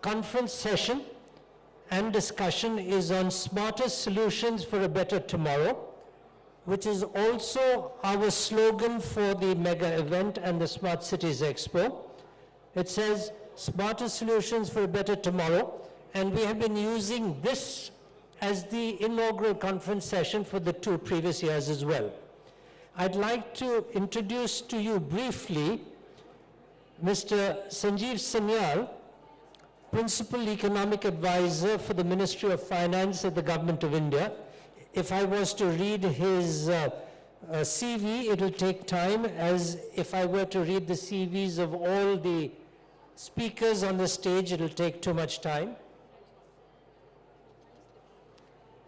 conference session and discussion is on smarter solutions for a better tomorrow, which is also our slogan for the mega event and the Smart Cities Expo. It says, smarter solutions for a better tomorrow, and we have been using this as the inaugural conference session for the 2 previous years as well. I'd like to introduce to you briefly Mr. Sanjeev Sanyal, Principal Economic Advisor for the Ministry of Finance at the Government of India. If I was to read his CV, it will take time, as if I were to read the CVs of all the speakers on the stage, it will take too much time.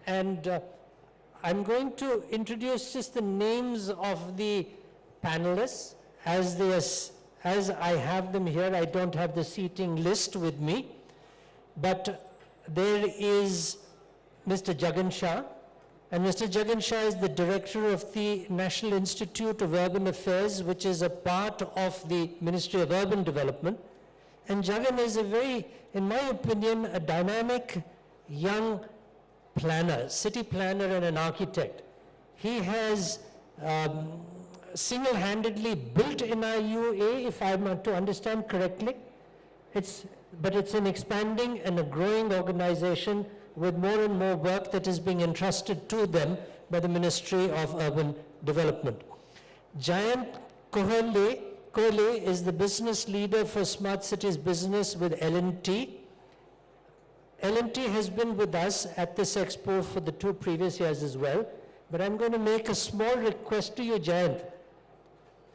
And I'm going to introduce just the names of the panelists as I have them here. I don't have the seating list with me, but there is Mr. Jagan Shah, and Mr. Jagan Shah is the director of the National Institute of Urban Affairs, which is a part of the Ministry of Urban Development. And Jagan is a very, in my opinion, a dynamic young planner, city planner and an architect. He has single-handedly built NIUA, if I'm to understand correctly. But it's an expanding and a growing organization with more and more work that is being entrusted to them by the Ministry of Urban Development. Jayant Kohale is the business leader for Smart Cities Business with L&T. L&T has been with us at this expo for the 2 previous years as well, but I'm going to make a small request to you, Jayant,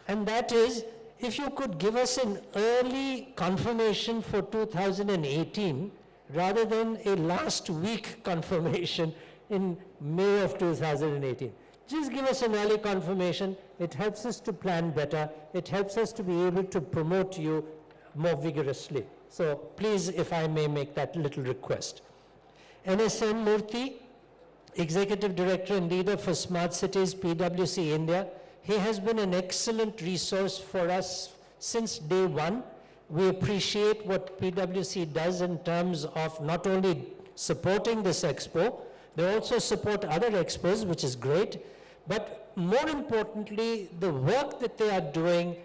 and that is, if you could give us an early confirmation for 2018, rather than a last week confirmation in May of 2018. Just give us an early confirmation. It helps us to plan better. It helps us to be able to promote you more vigorously. So please, if I may make that little request. NSN Murty, Executive Director and Leader for Smart Cities, PwC India. He has been an excellent resource for us since day one. We appreciate what PwC does in terms of not only supporting this expo, they also support other expos, which is great, but more importantly, the work that they are doing,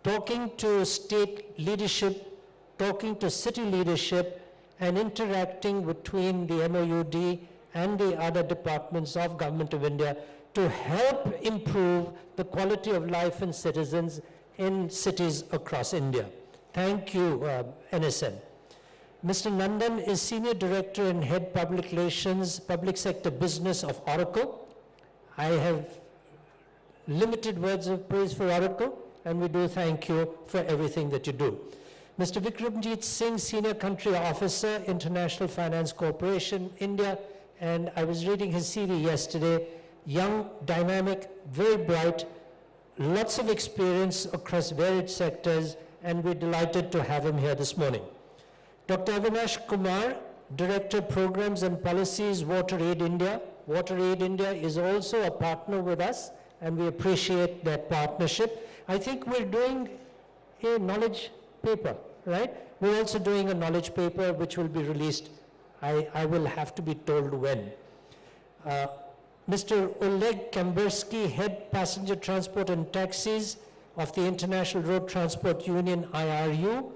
talking to state leadership, talking to city leadership, and interacting between the MOUD and the other departments of Government of India to help improve the quality of life and citizens in cities across India. Thank you, NSN. Mr. Nandan is Senior Director and Head Public Relations, Public Sector Business of Oracle. I have limited words of praise for Oracle, and we do thank you for everything that you do. Mr. Vikarmjit Singh, Senior Country Officer, International Finance Corporation, India, and I was reading his CV yesterday. Young, dynamic, very bright, lots of experience across varied sectors, and we're delighted to have him here this morning. Dr. Avinash Kumar, Director Programs and Policies, WaterAid India. WaterAid India is also a partner with us, and we appreciate that partnership. I think we're doing a knowledge paper, right? We're also doing a knowledge paper which will be released. I will have to be told when. Mr. Oleg Kamberski, Head Passenger Transport and Taxis of the International Road Transport Union, IRU.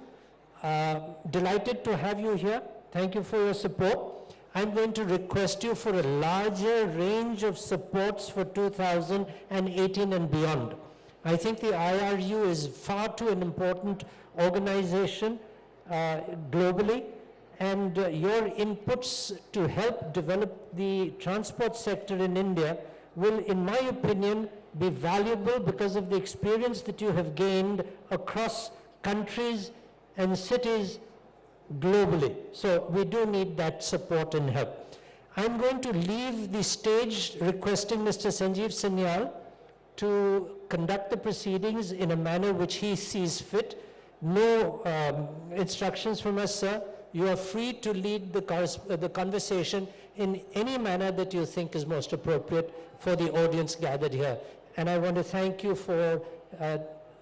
Delighted to have you here. Thank you for your support. I'm going to request you for a larger range of supports for 2018 and beyond. I think the IRU is far too an important organization globally, and your inputs to help develop the transport sector in India will, in my opinion, be valuable because of the experience that you have gained across countries and cities globally. So we do need that support and help. I'm going to leave the stage requesting Mr. Sanjeev Sanyal to conduct the proceedings in a manner which he sees fit. No instructions from us, sir. You are free to lead the conversation in any manner that you think is most appropriate for the audience gathered here. And I want to thank you for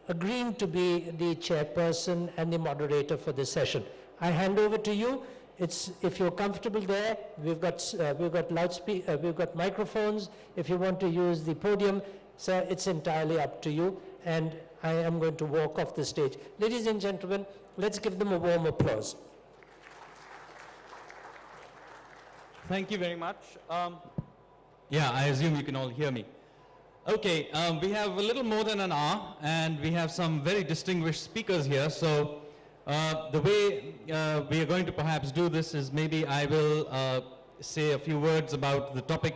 agreeing to be the chairperson and the moderator for this session. I hand over to you. It's, if you're comfortable there, we've got we've got microphones. If you want to use the podium, sir, it's entirely up to you. And I am going to walk off the stage. Ladies and gentlemen, let's give them a warm applause. Thank you very much. Yeah, I assume you can all hear me. Okay, we have a little more than an hour, and we have some very distinguished speakers here. So the way we are going to perhaps do this is maybe I will say a few words about the topic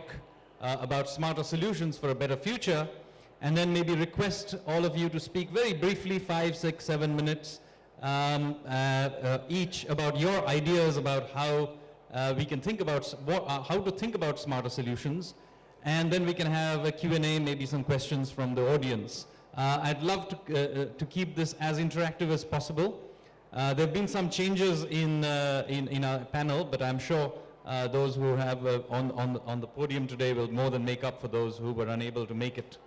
about smarter solutions for a better future, and then maybe request all of you to speak very briefly, 5, 6, 7 minutes each about your ideas about how we can think about how to think about smarter solutions, and then we can have a Q&A, maybe some questions from the audience. I'd love to keep this as interactive as possible. There have been some changes in our panel, but I'm sure those who have on the podium today will more than make up for those who were unable to make it.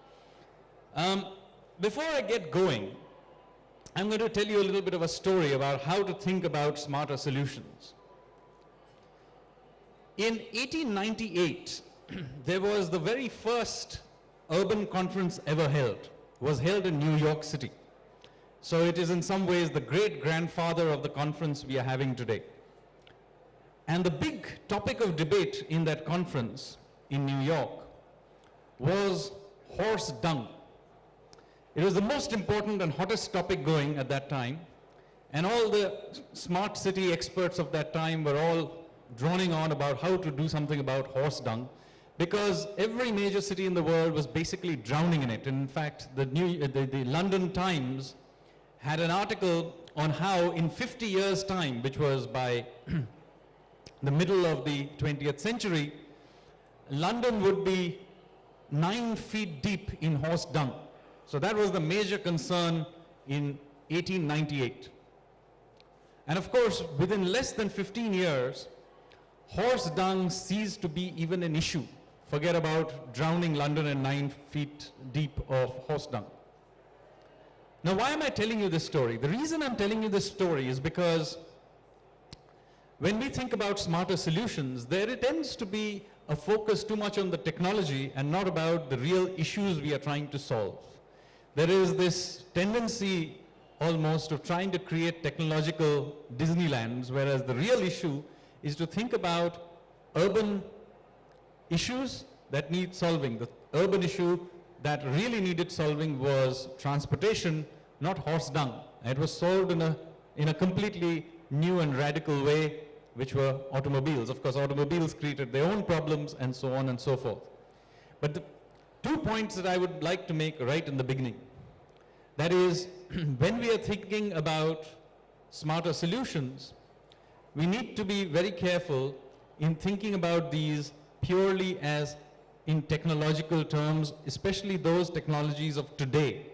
Before I get going, I'm going to tell you a little bit of a story about how to think about smarter solutions. In 1898, there was the very first urban conference ever held. It was held in New York City. So it is in some ways the great-grandfather of the conference we are having today. And the big topic of debate in that conference in New York was horse dung. It was the most important and hottest topic going at that time. And all the smart city experts of that time were all droning on about how to do something about horse dung, because every major city in the world was basically drowning in it. And in fact, the London Times had an article on how in 50 years' time, which was by the middle of the 20th century, London would be 9 feet deep in horse dung. So that was the major concern in 1898. And of course, within less than 15 years, horse dung ceased to be even an issue. Forget about drowning London in 9 feet deep of horse dung. Now, why am I telling you this story? The reason I'm telling you this story is because when we think about smarter solutions, there tends to be a focus too much on the technology and not about the real issues we are trying to solve. There is this tendency almost of trying to create technological Disneylands, whereas the real issue is to think about urban issues that need solving. The urban issue that really needed solving was transportation, not horse dung. It was solved in a completely new and radical way, which were automobiles. Of course, automobiles created their own problems and so on and so forth. But the 2 points that I would like to make right in the beginning, that is, when we are thinking about smarter solutions, we need to be very careful in thinking about these purely as in technological terms, especially those technologies of today.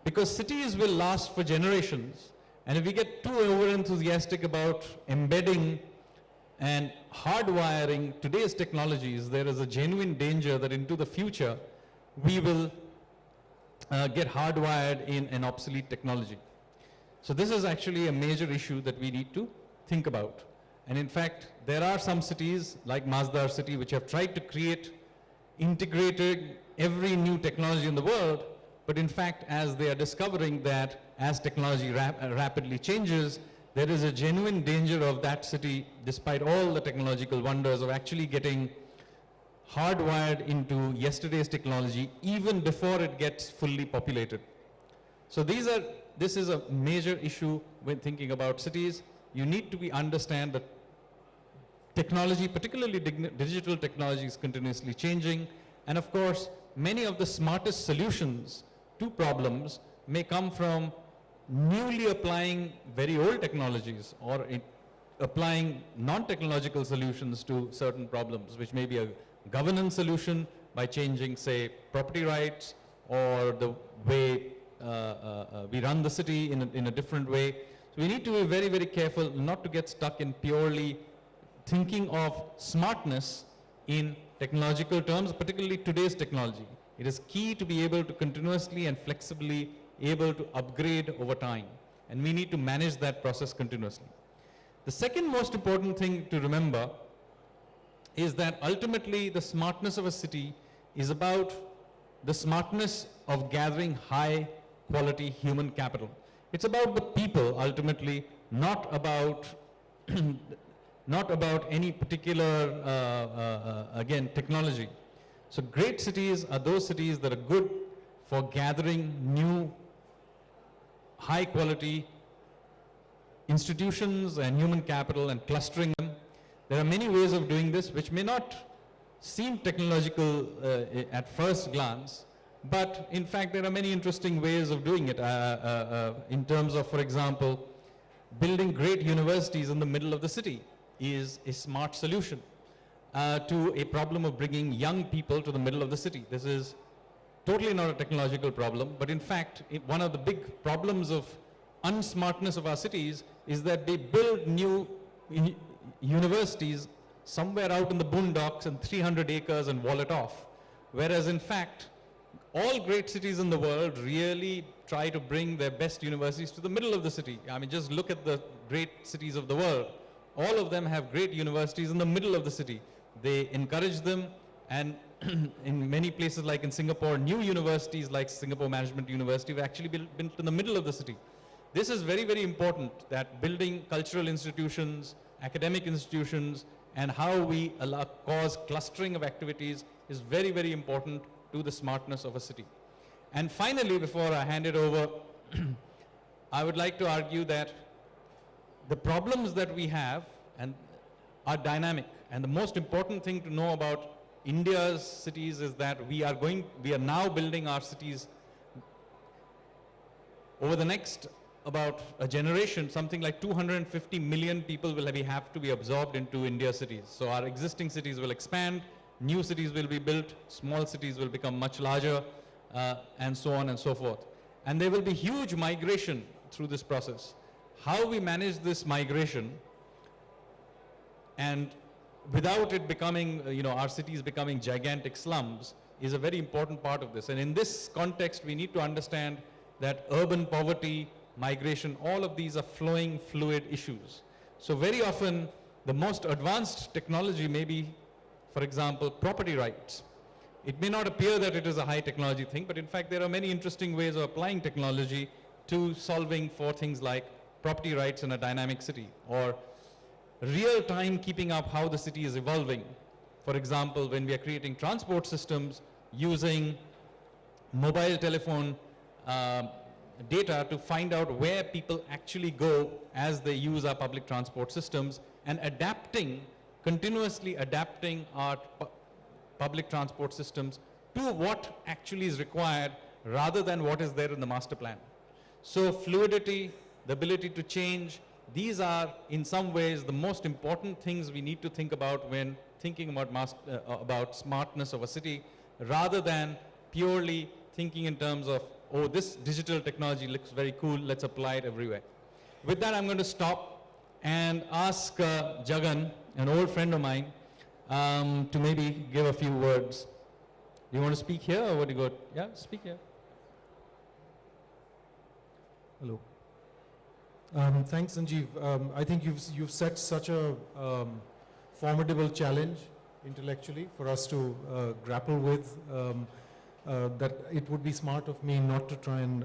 Because cities will last for generations, and if we get too over-enthusiastic about embedding and hardwiring today's technologies, there is a genuine danger that into the future, we will get hardwired in an obsolete technology. So this is actually a major issue that we need to think about. And in fact, there are some cities like Masdar city which have tried to create integrated every new technology in the world, but in fact, as they are discovering that as technology rapidly changes, there is a genuine danger of that city, despite all the technological wonders, of actually getting hardwired into yesterday's technology even before it gets fully populated. So this is a major issue when thinking about cities. You need to understand that technology, particularly digital technology, is continuously changing. And of course, many of the smartest solutions to problems may come from newly applying very old technologies or applying non-technological solutions to certain problems, which may be a governance solution by changing, say, property rights or the way we run the city in a different way. So we need to be very, very careful not to get stuck in purely thinking of smartness in technological terms, particularly today's technology. It is key to be able to continuously and flexibly able to upgrade over time. And we need to manage that process continuously. The second most important thing to remember is that ultimately the smartness of a city is about the smartness of gathering high quality human capital. It's about the people ultimately, not about not about any particular again technology. So great cities are those cities that are good for gathering new high quality institutions and human capital and clustering them. There are many ways of doing this which may not seem technological at first glance, but in fact there are many interesting ways of doing it in terms of, for example, building great universities in the middle of the city is a smart solution to a problem of bringing young people to the middle of the city. This is totally not a technological problem, but in fact one of the big problems of unsmartness of our cities is that they build new universities somewhere out in the boondocks and 300 acres and wall it off. Whereas in fact, all great cities in the world really try to bring their best universities to the middle of the city. I mean, just look at the great cities of the world. All of them have great universities in the middle of the city. They encourage them, and in many places like in Singapore, new universities like Singapore Management University have actually been built in the middle of the city. This is very, very important, that building cultural institutions, academic institutions, and how we cause clustering of activities is very, very important to the smartness of a city. And finally, before I hand it over, I would like to argue that the problems that we have are dynamic. And the most important thing to know about India's cities is that we are now building our cities over the next about a generation. Something like 250 million people will have to be absorbed into India's cities. So our existing cities will expand, new cities will be built, small cities will become much larger, and so on and so forth. And there will be huge migration through this process. How we manage this migration, and without it becoming, our cities becoming gigantic slums, is a very important part of this. And in this context, we need to understand that urban poverty, migration, all of these are flowing, fluid issues. So very often, the most advanced technology may be, for example, property rights. It may not appear that it is a high technology thing, but in fact, there are many interesting ways of applying technology to solving for things like property rights in a dynamic city, or real-time keeping up how the city is evolving. For example, when we are creating transport systems using mobile telephone data to find out where people actually go as they use our public transport systems, and continuously adapting our public transport systems to what actually is required rather than what is there in the master plan. So fluidity, the ability to change, these are in some ways the most important things we need to think about when thinking about smartness of a city, rather than purely thinking in terms of, oh, this digital technology looks very cool, let's apply it everywhere. With that, I'm going to stop and ask Jagan, an old friend of mine, to maybe give a few words. Do you want to speak here, or what do you go? Yeah, speak here. Hello. Thanks, Sanjeev. I think you've set such a formidable challenge intellectually for us to grapple with, that it would be smart of me not to try and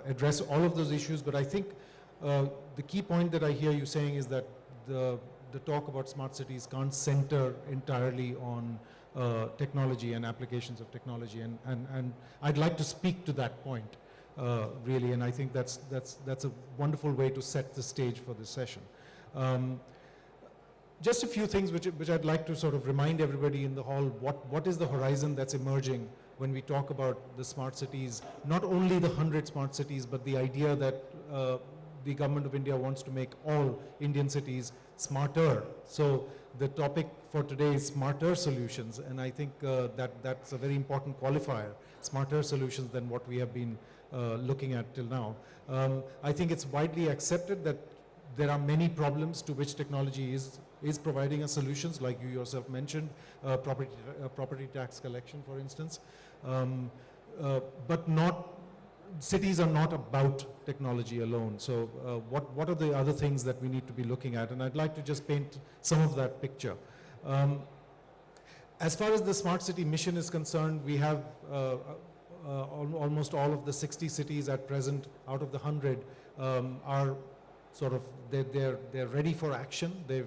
address all of those issues. But I think the key point that I hear you saying is that the talk about smart cities can't center entirely on technology and applications of technology. And I'd like to speak to that point. Really, and I think that's a wonderful way to set the stage for this session. Just a few things which I'd like to sort of remind everybody in the hall, what is the horizon that's emerging when we talk about the smart cities, not only the 100 smart cities, but the idea that the government of India wants to make all Indian cities smarter. So the topic for today is smarter solutions, and I think that's a very important qualifier, smarter solutions than what we have been looking at till now. I think it's widely accepted that there are many problems to which technology is providing us solutions, like you yourself mentioned, property tax collection, for instance, but not cities are not about technology alone. So what are the other things that we need to be looking at? And I'd like to just paint some of that picture. As far as the smart city mission is concerned, we have almost all of the 60 cities at present out of the 100 are sort of, they're ready for action. The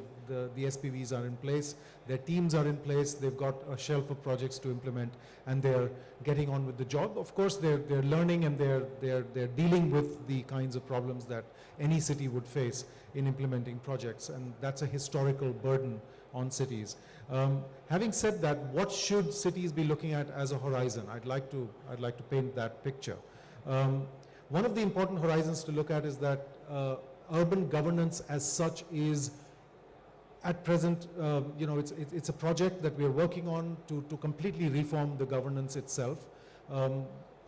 SPVs are in place, their teams are in place, they've got a shelf of projects to implement, and they're getting on with the job. Of course, they're learning, and they're dealing with the kinds of problems that any city would face in implementing projects, and that's a historical burden on cities. Having said that, what should cities be looking at as a horizon? I'd like to paint that picture. One of the important horizons to look at is that urban governance as such is at present, it's a project that we are working on to completely reform the governance itself.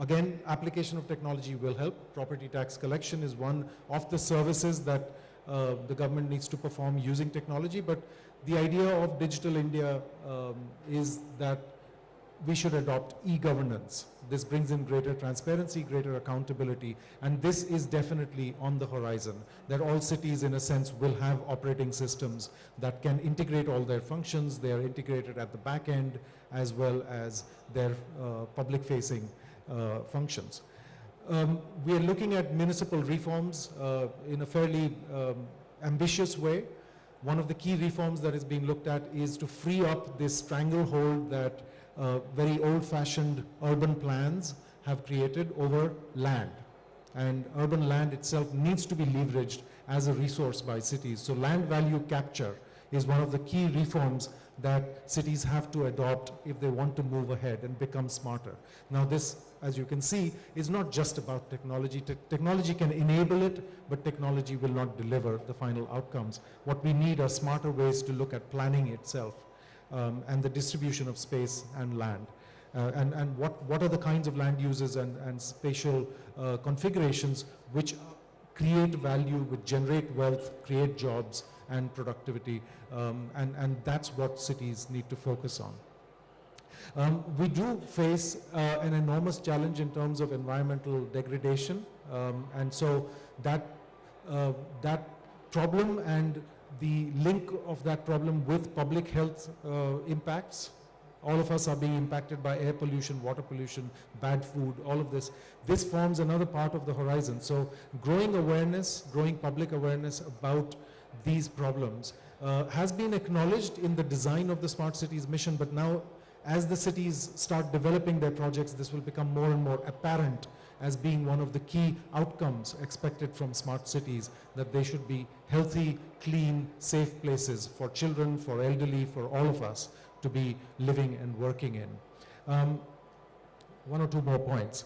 Again, application of technology will help. Property tax collection is one of the services that the government needs to perform using technology, but the idea of Digital India is that we should adopt e-governance. This brings in greater transparency, greater accountability, and this is definitely on the horizon, that all cities in a sense will have operating systems that can integrate all their functions. They are integrated at the back end as well as their public-facing functions. We are looking at municipal reforms in a fairly ambitious way. One of the key reforms that is being looked at is to free up this stranglehold that very old-fashioned urban plans have created over land. And urban land itself needs to be leveraged as a resource by cities. So land value capture is one of the key reforms that cities have to adopt if they want to move ahead and become smarter. Now this, as you can see, is not just about technology. Technology can enable it, but technology will not deliver the final outcomes. What we need are smarter ways to look at planning itself. And the distribution of space and land. And what are the kinds of land uses and spatial configurations which create value, which generate wealth, create jobs and productivity, and that's what cities need to focus on. We do face an enormous challenge in terms of environmental degradation, and so that problem and the link of that problem with public health impacts. All of us are being impacted by air pollution, water pollution, bad food, all of this. This forms another part of the horizon. So growing awareness, growing public awareness about these problems has been acknowledged in the design of the Smart Cities mission, but now as the cities start developing their projects, this will become more and more apparent as being one of the key outcomes expected from smart cities, that they should be healthy, clean, safe places for children, for elderly, for all of us to be living and working in. One or two more points.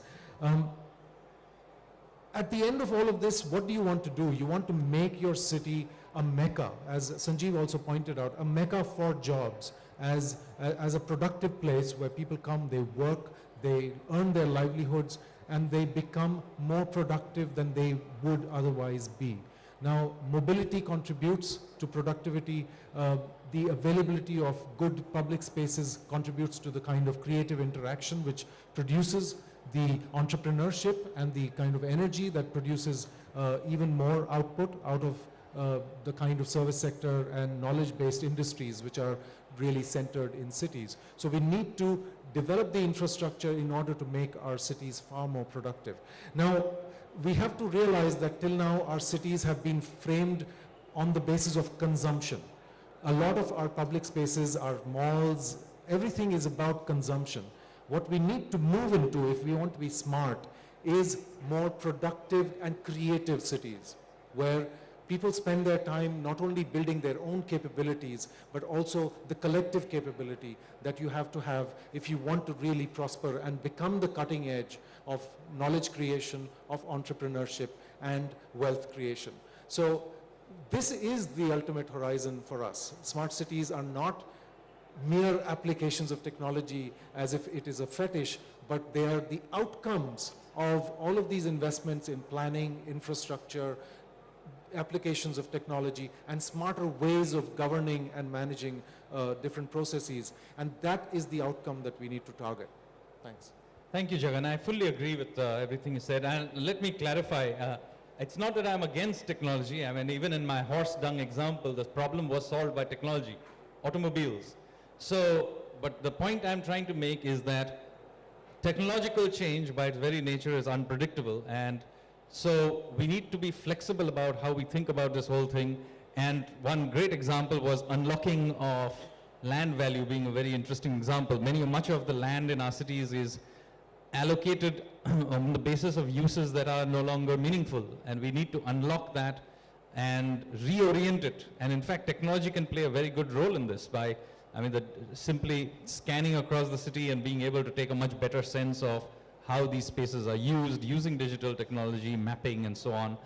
At the end of all of this, what do you want to do? You want to make your city a mecca, as Sanjeev also pointed out, a mecca for jobs, as a productive place where people come, they work, they earn their livelihoods, and they become more productive than they would otherwise be. Now, mobility contributes to productivity. The availability of good public spaces contributes to the kind of creative interaction which produces the entrepreneurship and the kind of energy that produces even more output out of the kind of service sector and knowledge-based industries which are really centered in cities. So we need to develop the infrastructure in order to make our cities far more productive. Now, we have to realize that till now our cities have been framed on the basis of consumption. A lot of our public spaces, our malls, everything is about consumption. What we need to move into if we want to be smart is more productive and creative cities, where people spend their time not only building their own capabilities, but also the collective capability that you have to have if you want to really prosper and become the cutting edge of knowledge creation, of entrepreneurship, and wealth creation. So this is the ultimate horizon for us. Smart cities are not mere applications of technology as if it is a fetish, but they are the outcomes of all of these investments in planning, infrastructure, applications of technology, and smarter ways of governing and managing different processes. And that is the outcome that we need to target. Thanks. Thank you, Jagan. I fully agree with everything you said. And let me clarify. It's not that I'm against technology. I mean, even in my horse dung example, the problem was solved by technology, automobiles. So, but the point I'm trying to make is that technological change by its very nature is unpredictable. And so we need to be flexible about how we think about this whole thing. And one great example was unlocking of land value being a very interesting example. Much of the land in our cities is allocated on the basis of uses that are no longer meaningful, and we need to unlock that and reorient it. And in fact, technology can play a very good role in this by, simply scanning across the city and being able to take a much better sense of how these spaces are used, using digital technology, mapping and so on,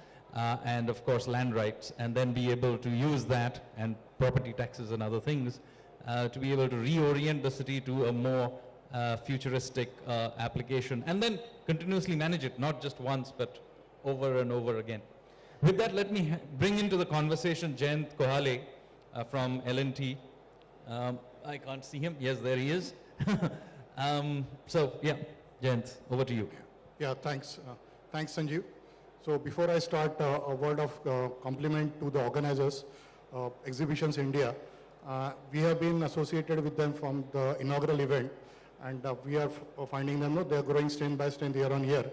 and of course land rights, and then be able to use that and property taxes and other things to be able to reorient the city to a more futuristic application, and then continuously manage it, not just once, but over and over again. With that, let me bring into the conversation Jayant Kohale from L&T. I can't see him. Yes, there he is. So, yeah, Jayant, over to you. Yeah, thanks. Thanks, Sanjeev. So before I start, a word of compliment to the organizers, Exhibitions India. We have been associated with them from the inaugural event, and we are finding them, they are growing strength by strength year on year.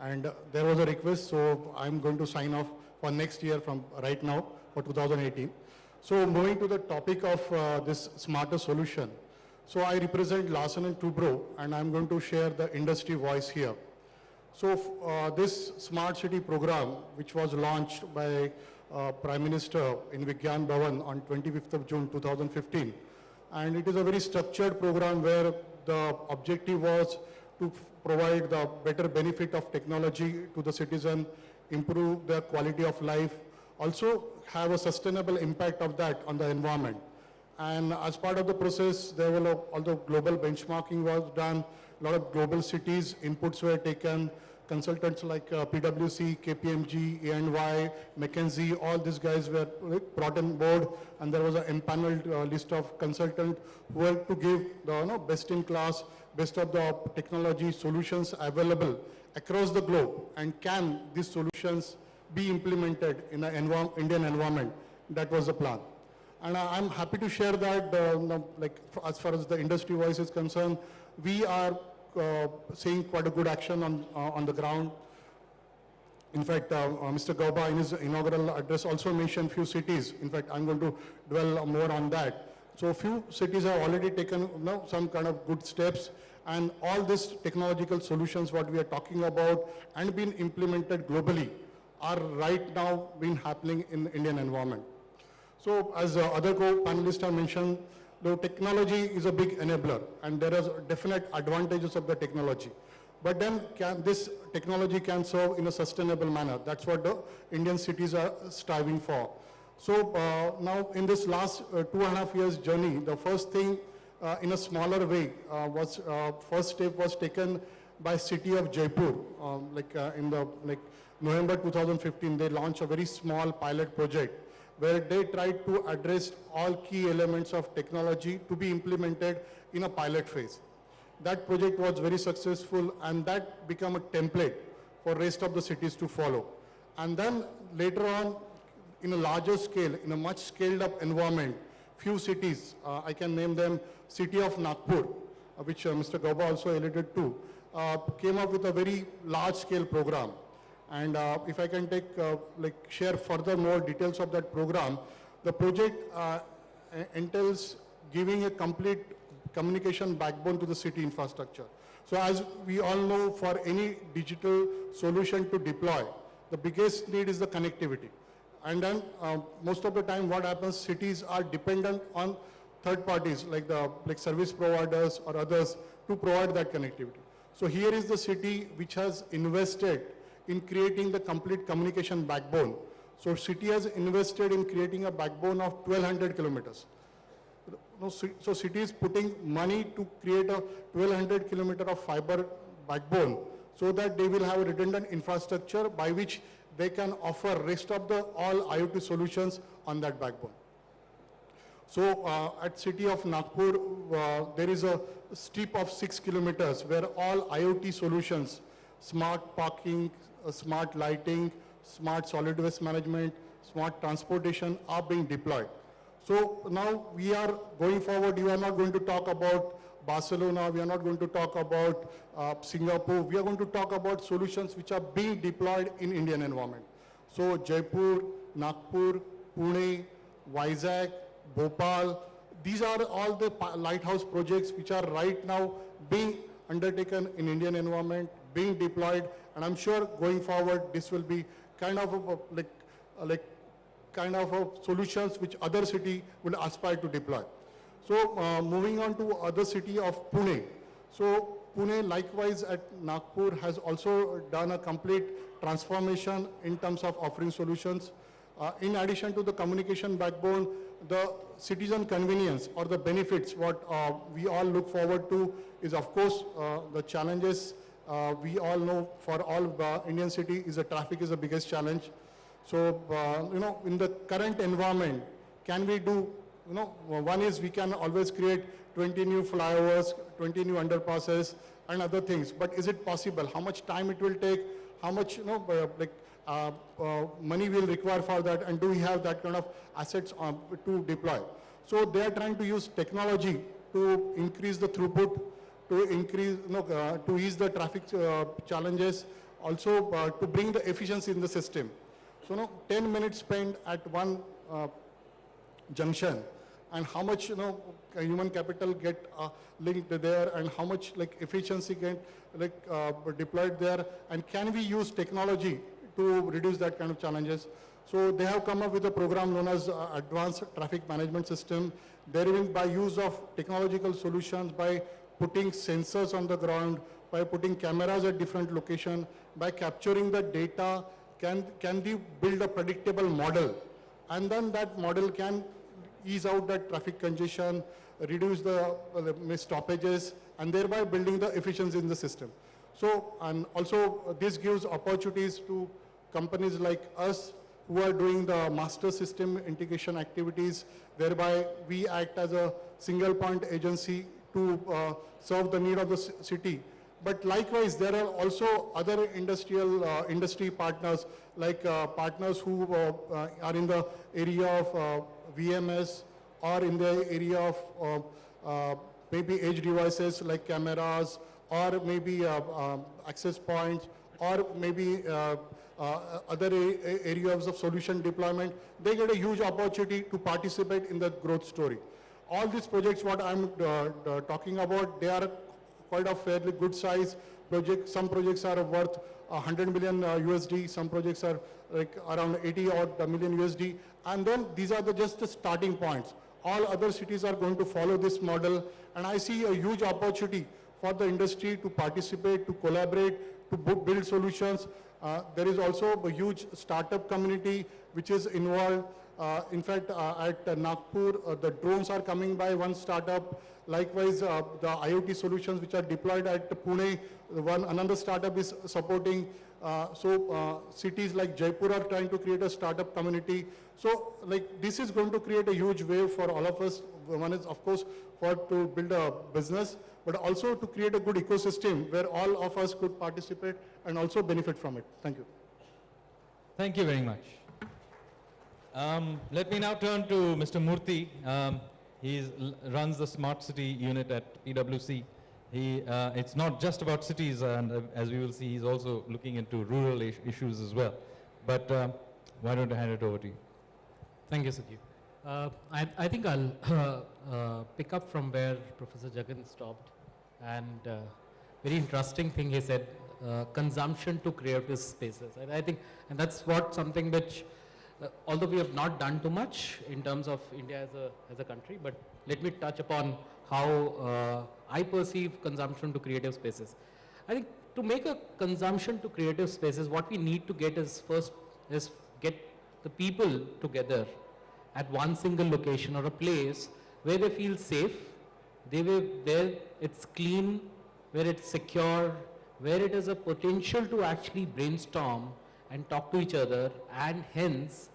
And there was a request, so I'm going to sign off for next year from right now for 2018. So moving to the topic of this smarter solution. So I represent Larsen and Toubro, and I'm going to share the industry voice here. So this smart city program, which was launched by Prime Minister in Vigyan Bhavan on 25th of June 2015. And it is a very structured program where the objective was to provide the better benefit of technology to the citizen, improve their quality of life, also have a sustainable impact of that on the environment. And as part of the process, there were although global benchmarking was done, a lot of global cities inputs were taken, consultants like PwC, KPMG, E&Y, McKinsey, all these guys were brought on board, and there was an empaneled list of consultants who were to give the best in class, best of the technology solutions available across the globe, and can these solutions be implemented in an Indian environment. That was the plan. And I'm happy to share that, as far as the industry voice is concerned, we are seeing quite a good action on the ground. In fact, Mr. Gauba in his inaugural address also mentioned few cities. In fact, I'm going to dwell more on that. So a few cities have already taken some kind of good steps, and all these technological solutions what we are talking about and been implemented globally are right now been happening in the Indian environment. So as other co-panelists have mentioned, the technology is a big enabler, and there are definite advantages of the technology. But then this technology can serve in a sustainable manner. That's what the Indian cities are striving for. So now in this last 2.5 years journey, the first thing in a smaller way was first step was taken by city of Jaipur. In the November 2015, they launched a very small pilot project where they tried to address all key elements of technology to be implemented in a pilot phase. That project was very successful, and that became a template for rest of the cities to follow. And then later on, in a larger scale, in a much scaled up environment, few cities, I can name them, city of Nagpur, which Mr. Gauba also alluded to, came up with a very large scale program. And if I can take, share further more details of that program, the project entails giving a complete communication backbone to the city infrastructure. So as we all know, for any digital solution to deploy, the biggest need is the connectivity. And then most of the time what happens, cities are dependent on third parties like service providers or others to provide that connectivity. So here is the city which has invested in creating the complete communication backbone. So city has invested in creating a backbone of 1200 kilometers. So city is putting money to create a 1200 kilometer of fiber backbone so that they will have a redundant infrastructure by which they can offer rest of the all IoT solutions on that backbone. So at city of Nagpur, there is a strip of 6 kilometers where all IoT solutions, smart parking, smart lighting, smart solid waste management, smart transportation are being deployed. So now we are going forward, you are not going to talk about Barcelona, we are not going to talk about Singapore, we are going to talk about solutions which are being deployed in Indian environment. So Jaipur, Nagpur, Pune, Vizag, Bhopal, these are all the lighthouse projects which are right now being undertaken in Indian environment, being deployed, and I'm sure going forward this will be kind of solutions which other city will aspire to deploy. So moving on to other city of Pune. So Pune likewise at Nagpur has also done a complete transformation in terms of offering solutions. In addition to the communication backbone, the citizen convenience or the benefits what we all look forward to is of course the challenges we all know for all Indian city is the traffic is the biggest challenge. So, in the current environment, can we do, one is we can always create 20 new flyovers, 20 new underpasses and other things, but is it possible? How much time it will take? How much, money will require for that, and do we have that kind of assets to deploy? So they are trying to use technology to increase the throughput, to increase, to ease the traffic challenges, also to bring the efficiency in the system. So 10 minutes spent at one junction, and how much human capital get linked there, and how much efficiency get deployed there, and can we use technology to reduce that kind of challenges? So they have come up with a program known as Advanced Traffic Management System. Therein, by use of technological solutions, by putting sensors on the ground, by putting cameras at different locations, by capturing the data, can we build a predictable model? And then that model can ease out that traffic congestion, reduce the missed stoppages, and thereby building the efficiency in the system. So, and also this gives opportunities to companies like us who are doing the master system integration activities, thereby we act as a single point agency to serve the need of the city. But likewise, there are also other industry partners, like partners who are in the area of VMS or in the area of maybe edge devices like cameras, or maybe access points, or maybe other areas of solution deployment. They get a huge opportunity to participate in the growth story. All these projects, what I'm talking about, they are quite a fairly good size project. Some projects are worth 100 million USD. Some projects are like around 80 odd million USD. And then these are just the starting points. All other cities are going to follow this model. And I see a huge opportunity for the industry to participate, to collaborate, to build solutions. There is also a huge startup community which is involved. In fact, at Nagpur, the drones are coming by one startup. Likewise, the IoT solutions which are deployed at Pune, another startup is supporting. Cities like Jaipur are trying to create a startup community. So this is going to create a huge wave for all of us. One is of course to build a business, but also to create a good ecosystem where all of us could participate and also benefit from it. Thank you. Thank you very much. Let me now turn to Mr. Murty. He runs the Smart City unit at PwC. It's not just about cities, and as we will see, he's also looking into rural issues as well. But why don't I hand it over to you? Thank you, Sanjeev. I think I'll pick up from where Professor Jagan stopped. And very interesting thing he said, consumption to creative spaces. And I think, and that's what something which, although we have not done too much in terms of India as a country, but let me touch upon how I perceive consumption to creative spaces. I think to make a consumption to creative spaces, what we need to get is first is get the people together at one single location or a place where they feel safe, where it's clean, where it's secure, where it is a potential to actually brainstorm and talk to each other, and hence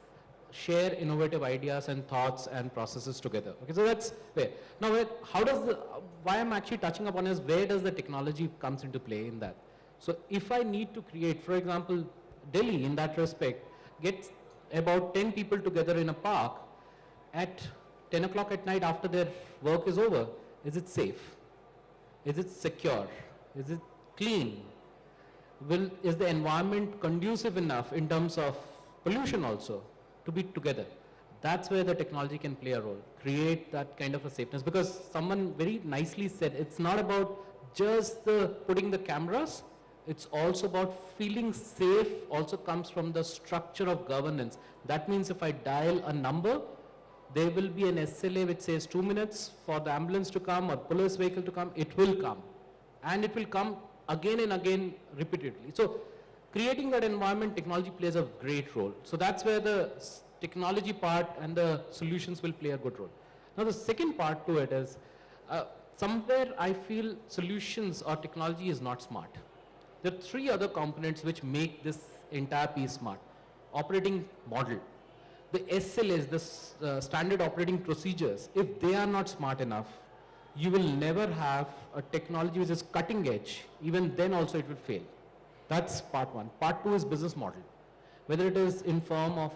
share innovative ideas and thoughts and processes together. Okay, so that's where. Now, why I'm actually touching upon is where does the technology comes into play in that. So if I need to create, for example, Delhi in that respect, gets about 10 people together in a park at 10 o'clock at night after their work is over, is it safe? Is it secure? Is it clean? Is the environment conducive enough in terms of pollution also to be together? That's where the technology can play a role, create that kind of a safeness. Because someone very nicely said, it's not about just putting the cameras, it's also about feeling safe, also comes from the structure of governance. That means if I dial a number, there will be an SLA which says 2 minutes for the ambulance to come or police vehicle to come, it will come. And it will come again and again repeatedly. So creating that environment, technology plays a great role. So that's where the technology part and the solutions will play a good role. Now the second part to it is, somewhere I feel solutions or technology is not smart. There are 3 other components which make this entire piece smart. Operating model. The SLAs, the standard operating procedures, if they are not smart enough, you will never have a technology which is cutting edge. Even then also it will fail. That's part 1. Part 2 is business model. Whether it is in form of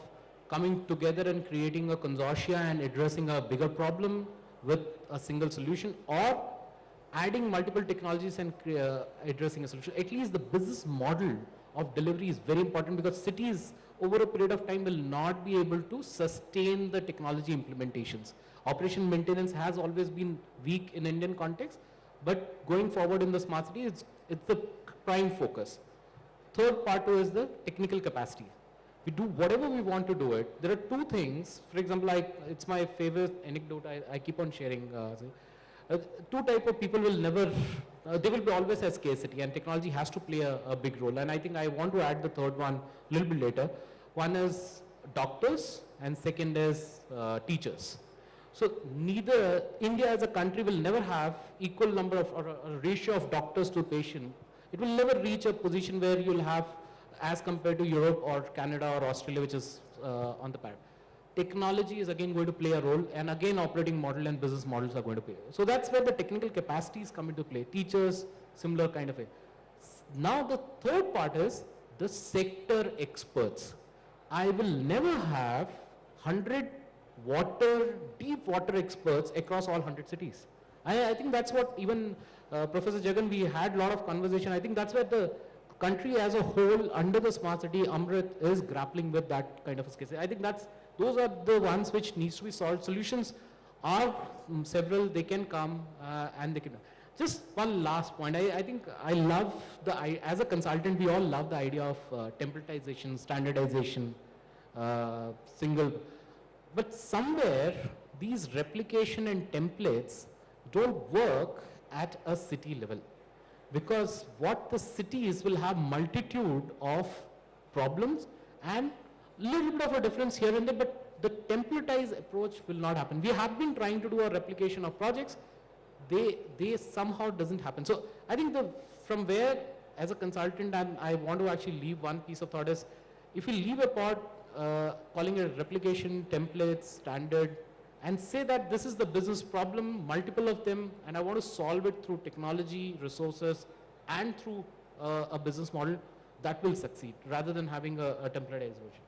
coming together and creating a consortia and addressing a bigger problem with a single solution, or adding multiple technologies and addressing a solution. At least the business model of delivery is very important, because cities over a period of time will not be able to sustain the technology implementations. Operation maintenance has always been weak in Indian context, but going forward in the smart city, it's the prime focus. Third part is the technical capacity. We do whatever we want to do it. There are 2 things, for example, it's my favorite anecdote I keep on sharing. 2 type of people will never, they will be always have scarcity, and technology has to play a big role. And I think I want to add the third one a little bit later. One is doctors and second is teachers. So neither India as a country will never have equal number of or a ratio of doctors to patient. It will never reach a position where you'll have as compared to Europe or Canada or Australia, which is on the par. Technology is again going to play a role, and again operating model and business models are going to play. So that's where the technical capacities come into play. Teachers, similar kind of a. Now the third part is the sector experts. I will never have 100 deep water experts across all 100 cities. I think that's what even Professor Jagan, we had a lot of conversation. I think that's where the country as a whole under the smart city Amrit is grappling with that kind of a case. I think those are the ones which needs to be solved. Solutions are several, they can come and they can. Just one last point. I think I love as a consultant, we all love the idea of templatization, standardization, single. But somewhere these replication and templates don't work at a city level, because what the cities will have multitude of problems and little bit of a difference here and there, but the templatized approach will not happen. We have been trying to do a replication of projects. They somehow doesn't happen. So I think from where as a consultant, and I want to actually leave one piece of thought is, if you leave a part calling it replication, templates, standard, and say that this is the business problem, multiple of them, and I want to solve it through technology, resources, and through a business model, that will succeed, rather than having a templatized version.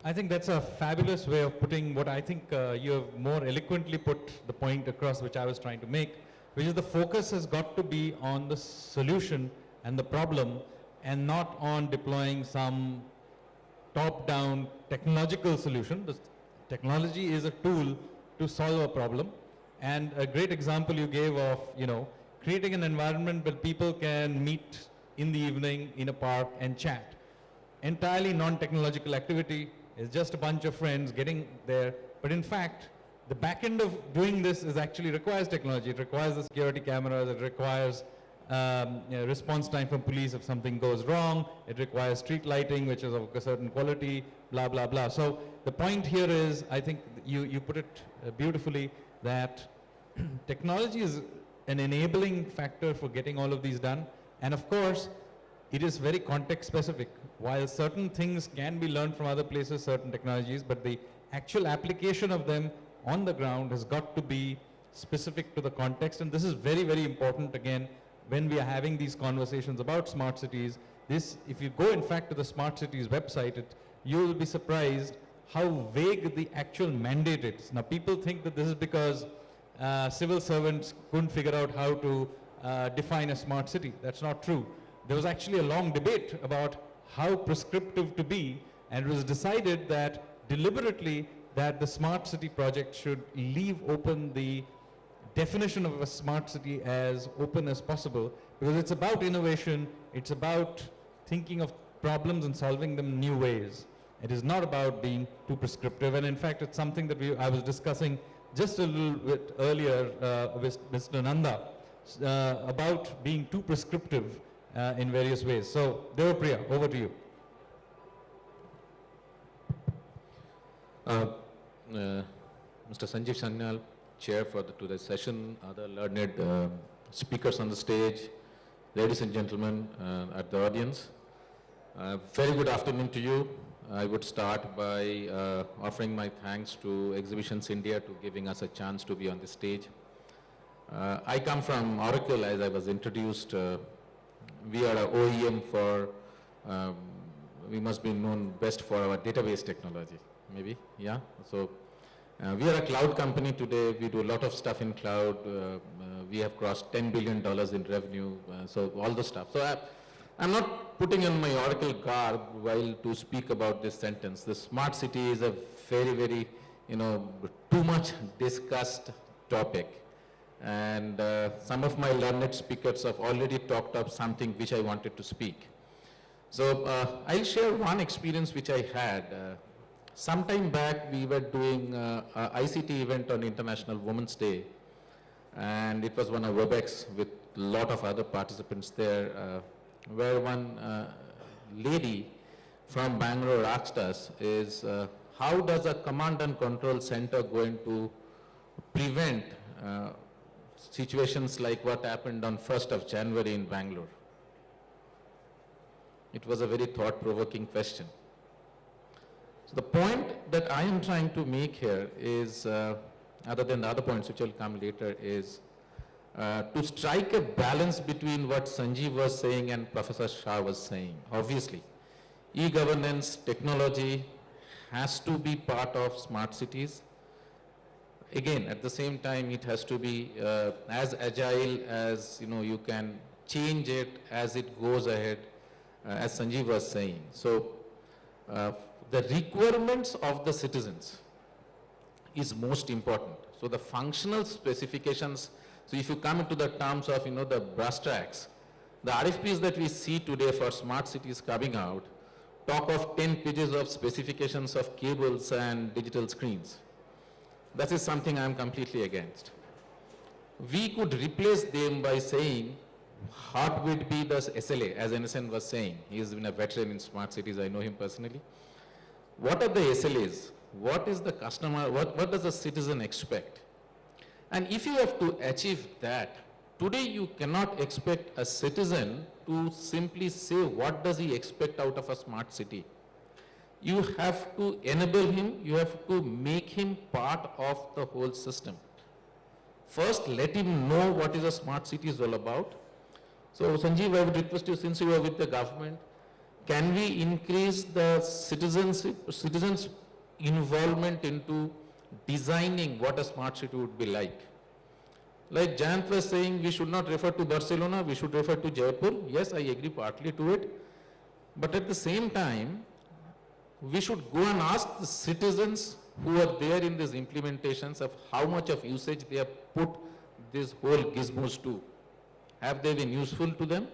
I think that's a fabulous way of putting what I think you have more eloquently put the point across which I was trying to make, which is the focus has got to be on the solution and the problem, and not on deploying some top-down technological solution. The technology is a tool to solve a problem, and a great example you gave of, creating an environment where people can meet in the evening in a park and chat. Entirely non-technological activity. It's just a bunch of friends getting there, but in fact, the back end of doing this actually requires technology. It requires the security cameras, it requires response time from police if something goes wrong, it requires street lighting, which is of a certain quality, blah, blah, blah. So the point here is, I think you put it beautifully, that technology is an enabling factor for getting all of these done. And of course, it is very context specific. While certain things can be learned from other places, certain technologies, but the actual application of them on the ground has got to be specific to the context. And this is very, very important again when we are having these conversations about smart cities. This, if you go in fact to the smart cities website, you will be surprised how vague the actual mandate is. Now people think that this is because civil servants couldn't figure out how to define a smart city. That's not true. There was actually a long debate about how prescriptive to be, and it was decided that deliberately that the smart city project should leave open the definition of a smart city as open as possible, because it's about innovation, it's about thinking of problems and solving them in new ways. It is not about being too prescriptive, and in fact it's something that I was discussing just a little bit earlier with Mr. Nanda about being too prescriptive in various ways. So, Debapriya, over to you. Mr. Sanjeev Sanyal, Chair for today's session, other learned speakers on the stage, ladies and gentlemen at the audience. Very good afternoon to you. I would start by offering my thanks to Exhibitions India to giving us a chance to be on the stage. I come from Oracle, as I was introduced. We are an OEM for, we must be known best for our database technology, maybe, yeah? So we are a cloud company today. We do a lot of stuff in cloud. We have crossed $10 billion in revenue, so all the stuff. So I'm not putting on my Oracle garb while to speak about this sentence. The smart city is a very, very, too much discussed topic. And some of my learned speakers have already talked of something which I wanted to speak. So I'll share one experience which I had. Some time back, we were doing an ICT event on International Women's Day, and it was one of WebEx with a lot of other participants there, where one lady from Bangalore asked us is, how does a command and control center going to prevent situations like what happened on 1st of January in Bangalore? It was a very thought-provoking question. So the point that I am trying to make here is, other than the other points which will come later, is to strike a balance between what Sanjeev was saying and Professor Shah was saying. Obviously, e-governance technology has to be part of smart cities. Again, at the same time, it has to be as agile as, you can change it as it goes ahead, as Sanjeev was saying. So the requirements of the citizens is most important. So the functional specifications, so if you come into the terms of, the brass tacks, the RFPs that we see today for smart cities coming out talk of 10 pages of specifications of cables and digital screens. That is something I am completely against. We could replace them by saying, what would be the SLA, as NSN was saying. He has been a veteran in smart cities, I know him personally. What are the SLAs? What is the customer, what does the citizen expect? And if you have to achieve that, today you cannot expect a citizen to simply say what does he expect out of a smart city. You have to enable him, you have to make him part of the whole system. First, let him know what is a smart city is all about. So Sanjeev, I would request you, since you are with the government, can we increase the citizens' involvement into designing what a smart city would be like? Like Jayant was saying, we should not refer to Barcelona, we should refer to Jaipur. Yes, I agree partly to it. But at the same time, we should go and ask the citizens who are there in these implementations of how much of usage they have put these whole gizmos to. Have they been useful to them?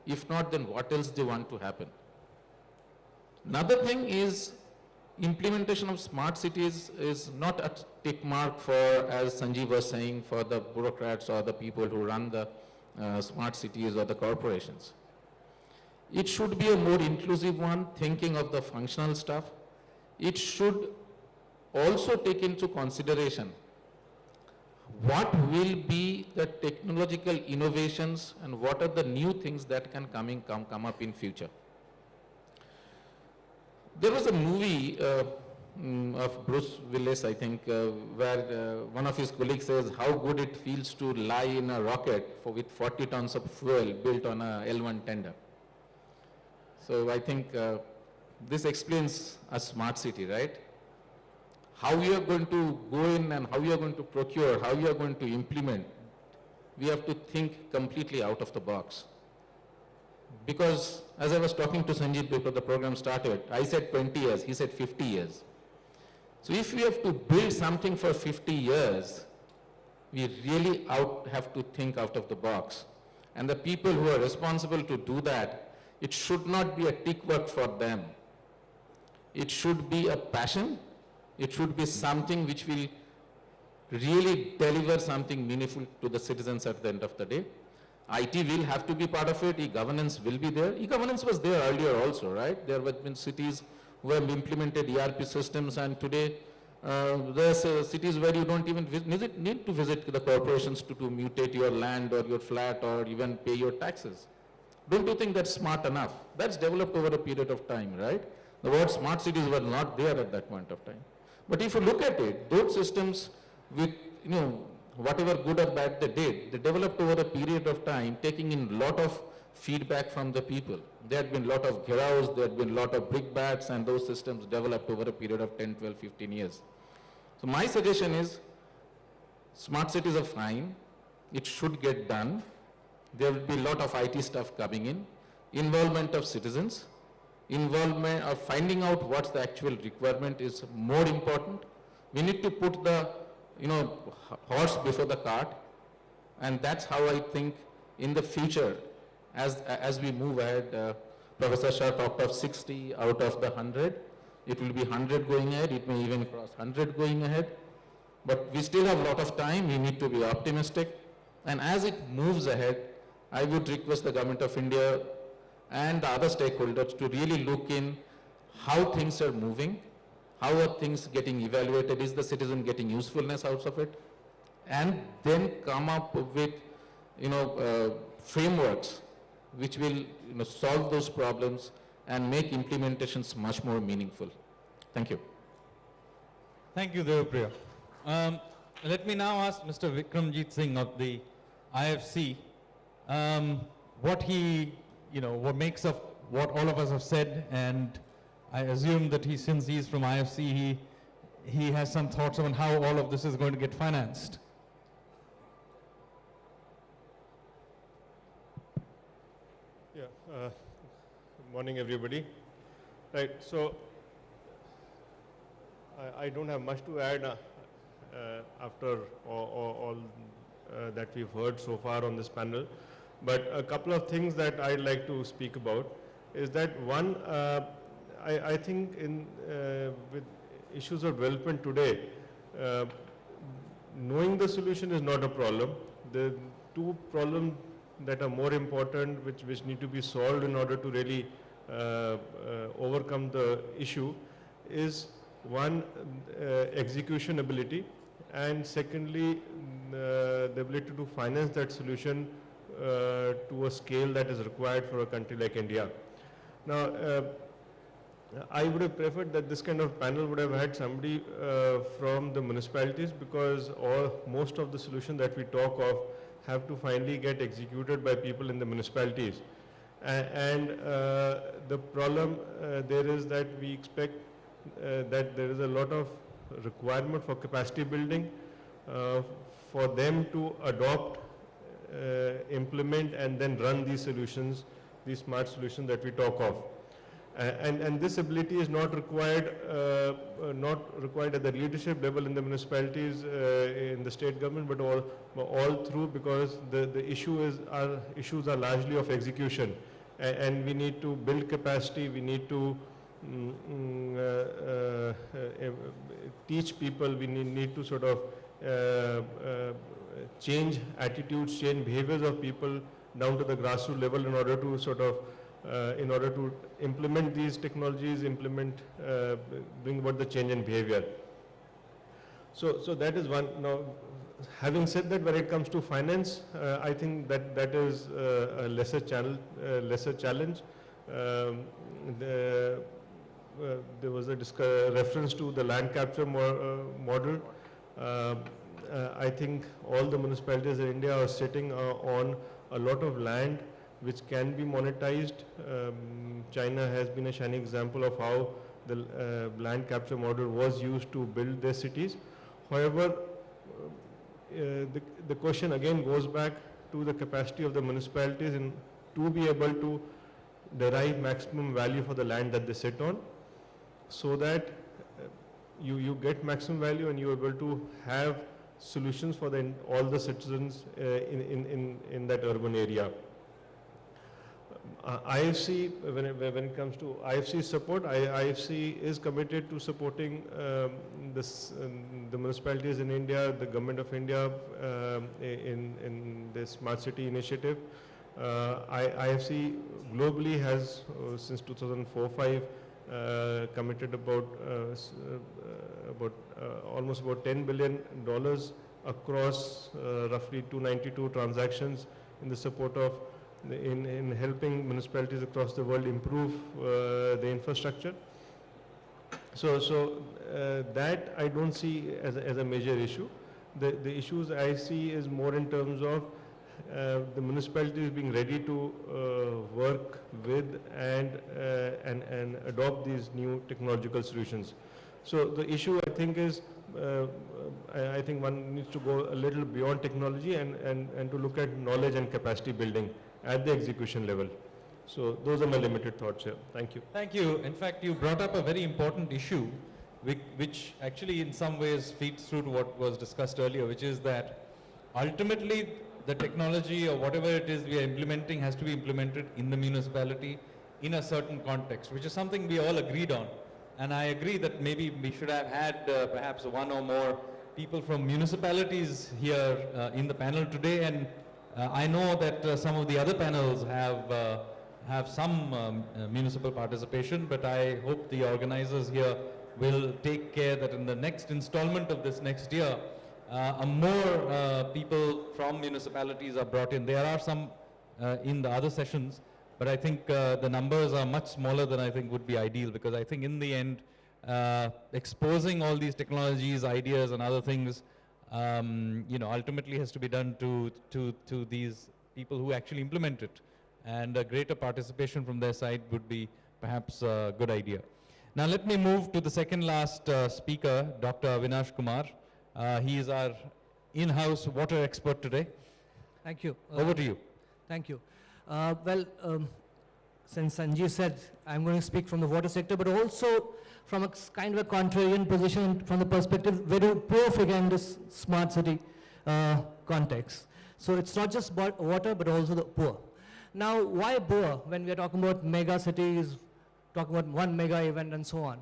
If not, then what else they want to happen? Another thing is, implementation of smart cities is not a tick mark for, as Sanjeev was saying, for the bureaucrats or the people who run the smart cities or the corporations. It should be a more inclusive one, thinking of the functional stuff. It should also take into consideration what will be the technological innovations and what are the new things that can come up in future. There was a movie of Bruce Willis, I think, where one of his colleagues says how good it feels to lie in a rocket with 40 tons of fuel built on a L1 tender. So I think this explains a smart city, right? How you are going to go in and how you are going to procure, how you are going to implement, we have to think completely out of the box. Because as I was talking to Sanjeev before the program started, I said 20 years, he said 50 years. So if we have to build something for 50 years, we really have to think out of the box. And the people who are responsible to do that, it should not be a tick work for them. It should be a passion. It should be something which will really deliver something meaningful to the citizens at the end of the day. IT will have to be part of it. E-governance will be there. E-governance was there earlier also, right? There have been cities who have implemented ERP systems, and today there's cities where you don't even need to visit the corporations to mutate your land or your flat or even pay your taxes. Don't you think that's smart enough? That's developed over a period of time, right? The word smart cities were not there at that point of time. But if you look at it, those systems with, whatever good or bad they did, they developed over a period of time, taking in a lot of feedback from the people. There had been a lot of gheraos, there had been a lot of brickbats, and those systems developed over a period of 10, 12, 15 years. So my suggestion is, smart cities are fine, it should get done. There will be a lot of IT stuff coming in, involvement of citizens, involvement of finding out what's the actual requirement is more important. We need to put the horse before the cart, and that's how I think in the future, as we move ahead, Professor Shah talked of 60 out of the 100. It will be 100 going ahead, it may even cross 100 going ahead, but we still have a lot of time, we need to be optimistic, and as it moves ahead, I would request the Government of India and the other stakeholders to really look in how things are moving, how are things getting evaluated, is the citizen getting usefulness out of it, and then come up with, frameworks which will, solve those problems and make implementations much more meaningful. Thank you. Thank you, Debapriya. Let me now ask Mr. Vikarmjit Singh of the IFC what he, what makes of what all of us have said, and I assume that since he's from IFC, he has some thoughts on how all of this is going to get financed. Yeah, good morning everybody. Right, so I don't have much to add after all that we've heard so far on this panel, but a couple of things that I'd like to speak about is that one, I think with issues of development today, knowing the solution is not a problem. The two problems that are more important, which need to be solved in order to really overcome the issue, is one, execution ability, and secondly, the ability to finance that solution to a scale that is required for a country like India. Now, I would have preferred that this kind of panel would have had somebody from the municipalities, because most of the solutions that we talk of have to finally get executed by people in the municipalities. And the problem there is that we expect that there is a lot of requirement for capacity building for them to adopt, implement and then run these solutions, these smart solutions that we talk of. And this ability is not required at the leadership level in the municipalities, in the state government, but all through, because the issues are largely of execution, and we need to build capacity. We need to teach people. We need to sort of change attitudes, change behaviors of people down to the grassroots level in order to sort of in order to implement these technologies, bring about the change in behavior. So that is one. Now, having said that, when it comes to finance, I think that is a lesser challenge. there was a reference to the land capture model. I think all the municipalities in India are sitting on a lot of land which can be monetized. China has been a shining example of how the land capture model was used to build their cities. However, the question again goes back to the capacity of the municipalities in to be able to derive maximum value for the land that they sit on, so that you get maximum value and you're able to have solutions for all the citizens in that urban area. IFC, when it comes to IFC support, IFC is committed to supporting the municipalities in India, the government of India in the smart city initiative. IFC globally has since 2004-05 committed almost about $10 billion across roughly 292 transactions in the support of in helping municipalities across the world improve the infrastructure. So that I don't see as a major issue. The issues I see is more in terms of the municipalities being ready to work with and adopt these new technological solutions. So the issue I think is, I think one needs to go a little beyond technology and to look at knowledge and capacity building at the execution level. So those are my limited thoughts here. Thank you. Thank you. In fact, you brought up a very important issue which actually in some ways feeds through to what was discussed earlier, which is that ultimately the technology or whatever it is we are implementing has to be implemented in the municipality in a certain context, which is something we all agreed on. And I agree that maybe we should have had perhaps one or more people from municipalities here in the panel today. And I know that some of the other panels have some municipal participation, but I hope the organizers here will take care that in the next installment of this next year, more people from municipalities are brought in. There are some in the other sessions, but I think the numbers are much smaller than I think would be ideal, because I think in the end, exposing all these technologies, ideas and other things, ultimately has to be done to these people who actually implement it. And a greater participation from their side would be perhaps a good idea. Now let me move to the second last speaker, Dr. Avinash Kumar. He is our in-house water expert today. Thank you. Over to you. Thank you. Since Sanjeev said, I'm going to speak from the water sector, but also from a kind of a contrarian position from the perspective very poor figure in this smart city context. So it's not just about water, but also the poor. Now, why poor when we are talking about mega cities, talking about one mega event and so on?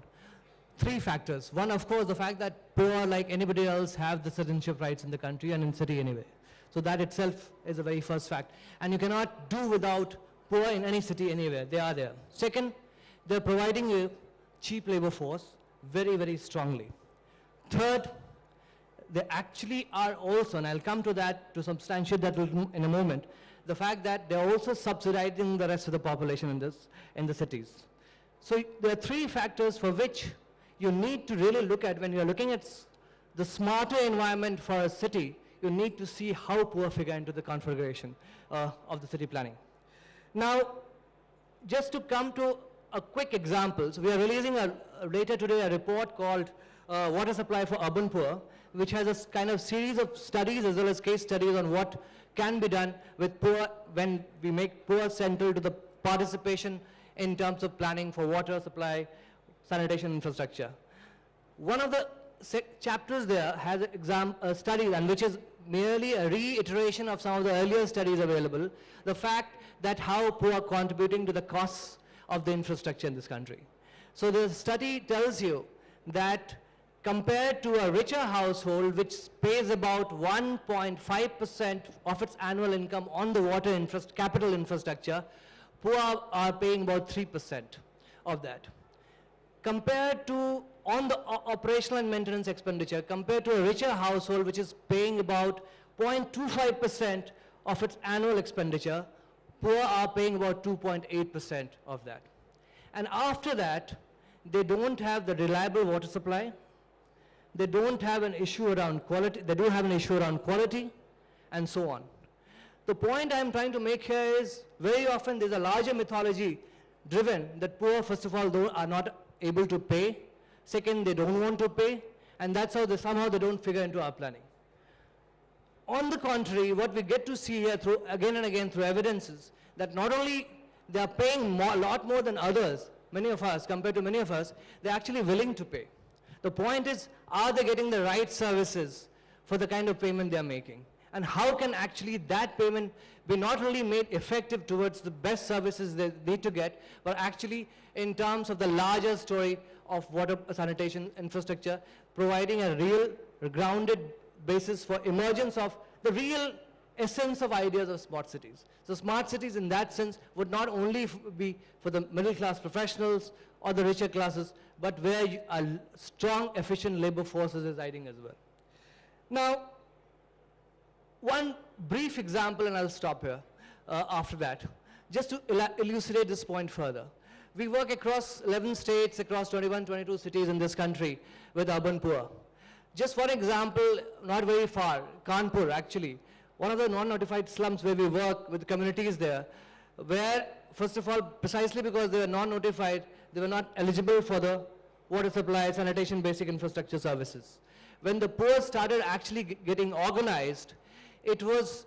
Three factors. One, of course, the fact that poor, like anybody else, have the citizenship rights in the country and in city anyway. So that itself is a very first fact. And you cannot do without poor in any city anywhere. They are there. Second, they're providing a cheap labor force very, very strongly. Third, they actually are also, and I'll come to that to substantiate that in a moment, the fact that they're also subsidizing the rest of the population in the cities. So there are three factors for which you need to really look at when you're looking at the smarter environment for a city. You need to see how poor figure into the configuration of the city planning. Now, just to come to a quick example, so we are releasing later today a report called Water Supply for Urban Poor, which has a kind of series of studies as well as case studies on what can be done with poor when we make poor central to the participation in terms of planning for water supply, sanitation infrastructure. One of the chapters there has a study, and which is merely a reiteration of some of the earlier studies available, the fact that how poor are contributing to the costs of the infrastructure in this country. So the study tells you that compared to a richer household which pays about 1.5% of its annual income on the water capital infrastructure, poor are paying about 3% of that. Compared to on the operational and maintenance expenditure, compared to a richer household which is paying about 0.25% of its annual expenditure, poor are paying about 2.8% of that. And after that, they don't have the reliable water supply, they don't have an issue around quality, they do have an issue around quality, and so on. The point I'm trying to make here is, very often there's a larger mythology driven that poor, first of all, are not able to pay, second, they don't want to pay, and that's how somehow they don't figure into our planning. On the contrary, what we get to see here through, again and again through evidence is that not only they are paying a lot more than others, many of us, compared to many of us, they're actually willing to pay. The point is, are they getting the right services for the kind of payment they are making? And how can actually that payment be not only made effective towards the best services they need to get, but actually in terms of the larger story of water sanitation infrastructure, providing a real grounded basis for emergence of the real essence of ideas of smart cities. So smart cities in that sense would not only be for the middle class professionals or the richer classes, but where a strong, efficient labor force is residing as well. Now, one brief example, and I'll stop here after that, just to elucidate this point further. We work across 11 states, across 21, 22 cities in this country with urban poor. Just for example, not very far, Kanpur actually, one of the non-notified slums where we work with communities there, where first of all, precisely because they were non-notified, they were not eligible for the water supply, sanitation, basic infrastructure services. When the poor started actually getting organized, it was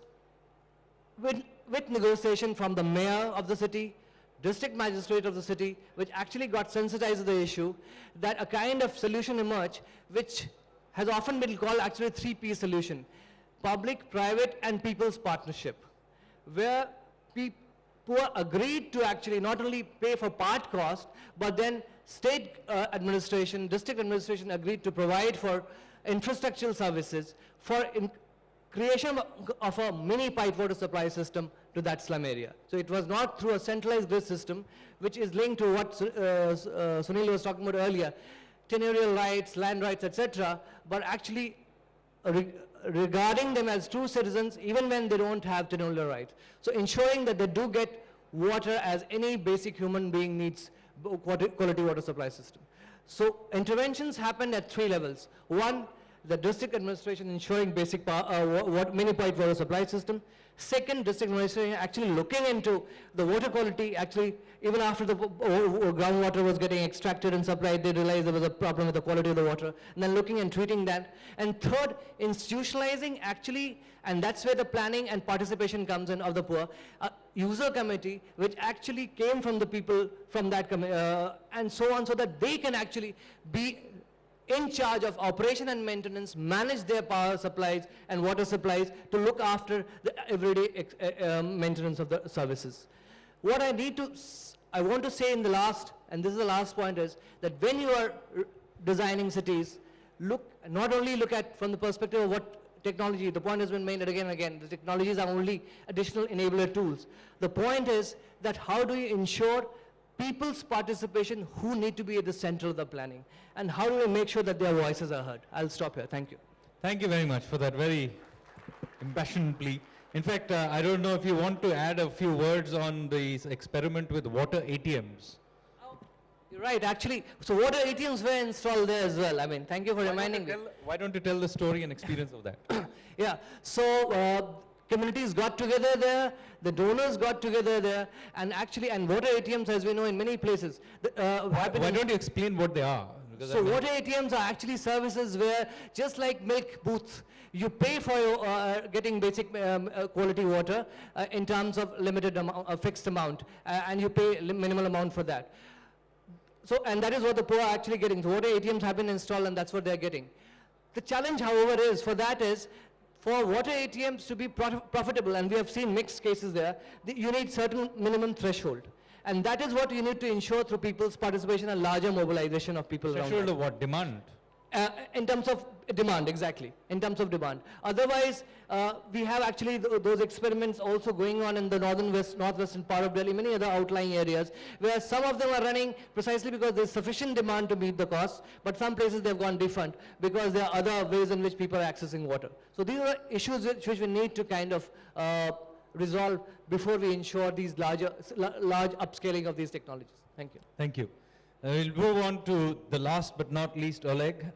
with negotiation from the mayor of the city, district magistrate of the city, which actually got sensitized to the issue, that a kind of solution emerged, which has often been called actually a 3P solution: public, private, and people's partnership, where poor agreed to actually not only pay for part cost, but then state administration, district administration agreed to provide for infrastructural services for creation of a mini pipe water supply system to that slum area. So it was not through a centralized grid system, which is linked to what Sunil was talking about earlier, tenurial rights, land rights, etc., but actually regarding them as true citizens even when they don't have tenurial rights. So ensuring that they do get water as any basic human being needs, quality water supply system. So interventions happened at 3 levels. One, the district administration ensuring basic mini pipe water supply system. Second, district administration actually looking into the water quality. Actually, even after the groundwater was getting extracted and supplied, they realized there was a problem with the quality of the water, and then looking and treating that. And third, institutionalizing actually, and that's where the planning and participation comes in of the poor, a user committee which actually came from the people from that and so on, so that they can actually be in charge of operation and maintenance, manage their power supplies and water supplies to look after the everyday maintenance of the services. What I want to say in the last, and this is the last point, is that when you are designing cities, not only look at from the perspective of what technology, the point has been made again and again, the technologies are only additional enabler tools. The point is that how do you ensure people's participation who need to be at the center of the planning, and how do we make sure that their voices are heard? I'll stop here. Thank you. Thank you very much for that very impassioned plea. In fact, I don't know if you want to add a few words on this experiment with water ATMs. You're right, actually. So water ATMs were installed there as well. I mean, thank you for reminding me. Why don't you tell the story and experience of that? Yeah, so communities got together there, the donors got together there, and actually, and water ATMs, as we know in many places. Why don't you explain what they are? Because So water ATMs are actually services where, just like milk booths, you pay for your, getting basic quality water in terms of limited amount, fixed amount, and you pay minimal amount for that. So, and that is what the poor are actually getting. So water ATMs have been installed, and that's what they're getting. The challenge, however, is for water ATMs to be profitable, and we have seen mixed cases there, you need certain minimum threshold. And that is what you need to ensure through people's participation and larger mobilization of people around. Threshold of what? Demand? In terms of demand, exactly, in terms of demand. Otherwise, we have actually those experiments also going on in the northwestern part of Delhi, many other outlying areas, where some of them are running precisely because there's sufficient demand to meet the costs, but some places they've gone defunct because there are other ways in which people are accessing water. So these are issues which we need to kind of resolve before we ensure these large upscaling of these technologies. Thank you. Thank you. We'll move on to the last but not least, Oleg.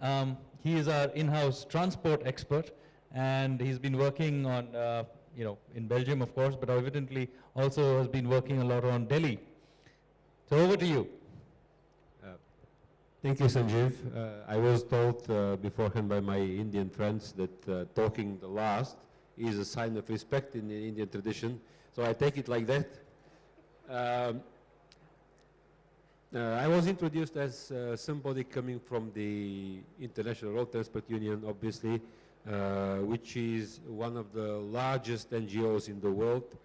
He is our in-house transport expert, and he's been working on, in Belgium, of course, but evidently also has been working a lot on Delhi. So over to you. Thank you, Sanjeev. I was told beforehand by my Indian friends that talking the last is a sign of respect in the Indian tradition, so I take it like that. I was introduced as somebody coming from the International Road Transport Union, obviously, which is one of the largest NGOs in the world.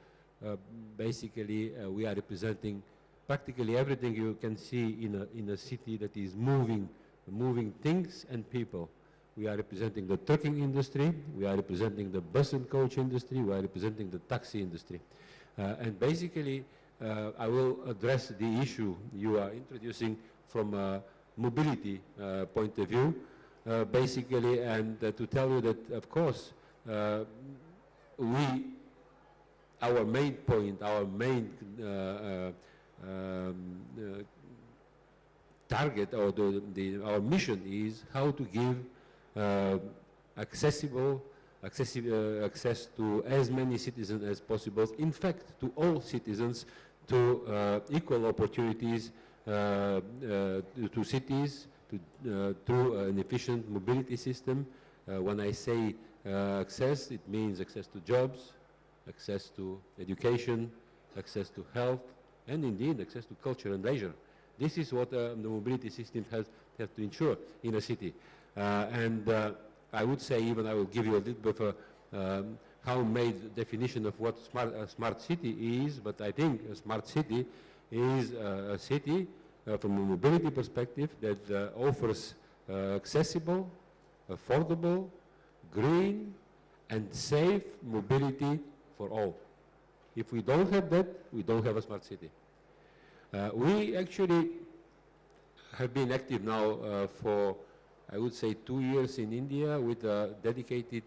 Basically, we are representing practically everything you can see in a city that is moving things and people. We are representing the trucking industry, we are representing the bus and coach industry, we are representing the taxi industry. And basically, I will address the issue you are introducing from a mobility point of view, basically, and to tell you that, of course, our main point, our main target, or our mission is how to give access to as many citizens as possible, in fact, to all citizens, to equal opportunities to cities, through an efficient mobility system. When I say access, it means access to jobs, access to education, access to health, and indeed access to culture and leisure. This is what the mobility system has to ensure in a city. I would say, even I will give you a little bit of a how-made definition of what a smart city is, but I think a smart city is a city from a mobility perspective that offers accessible, affordable, green, and safe mobility for all. If we don't have that, we don't have a smart city. We actually have been active now for, I would say, 2 years in India with a dedicated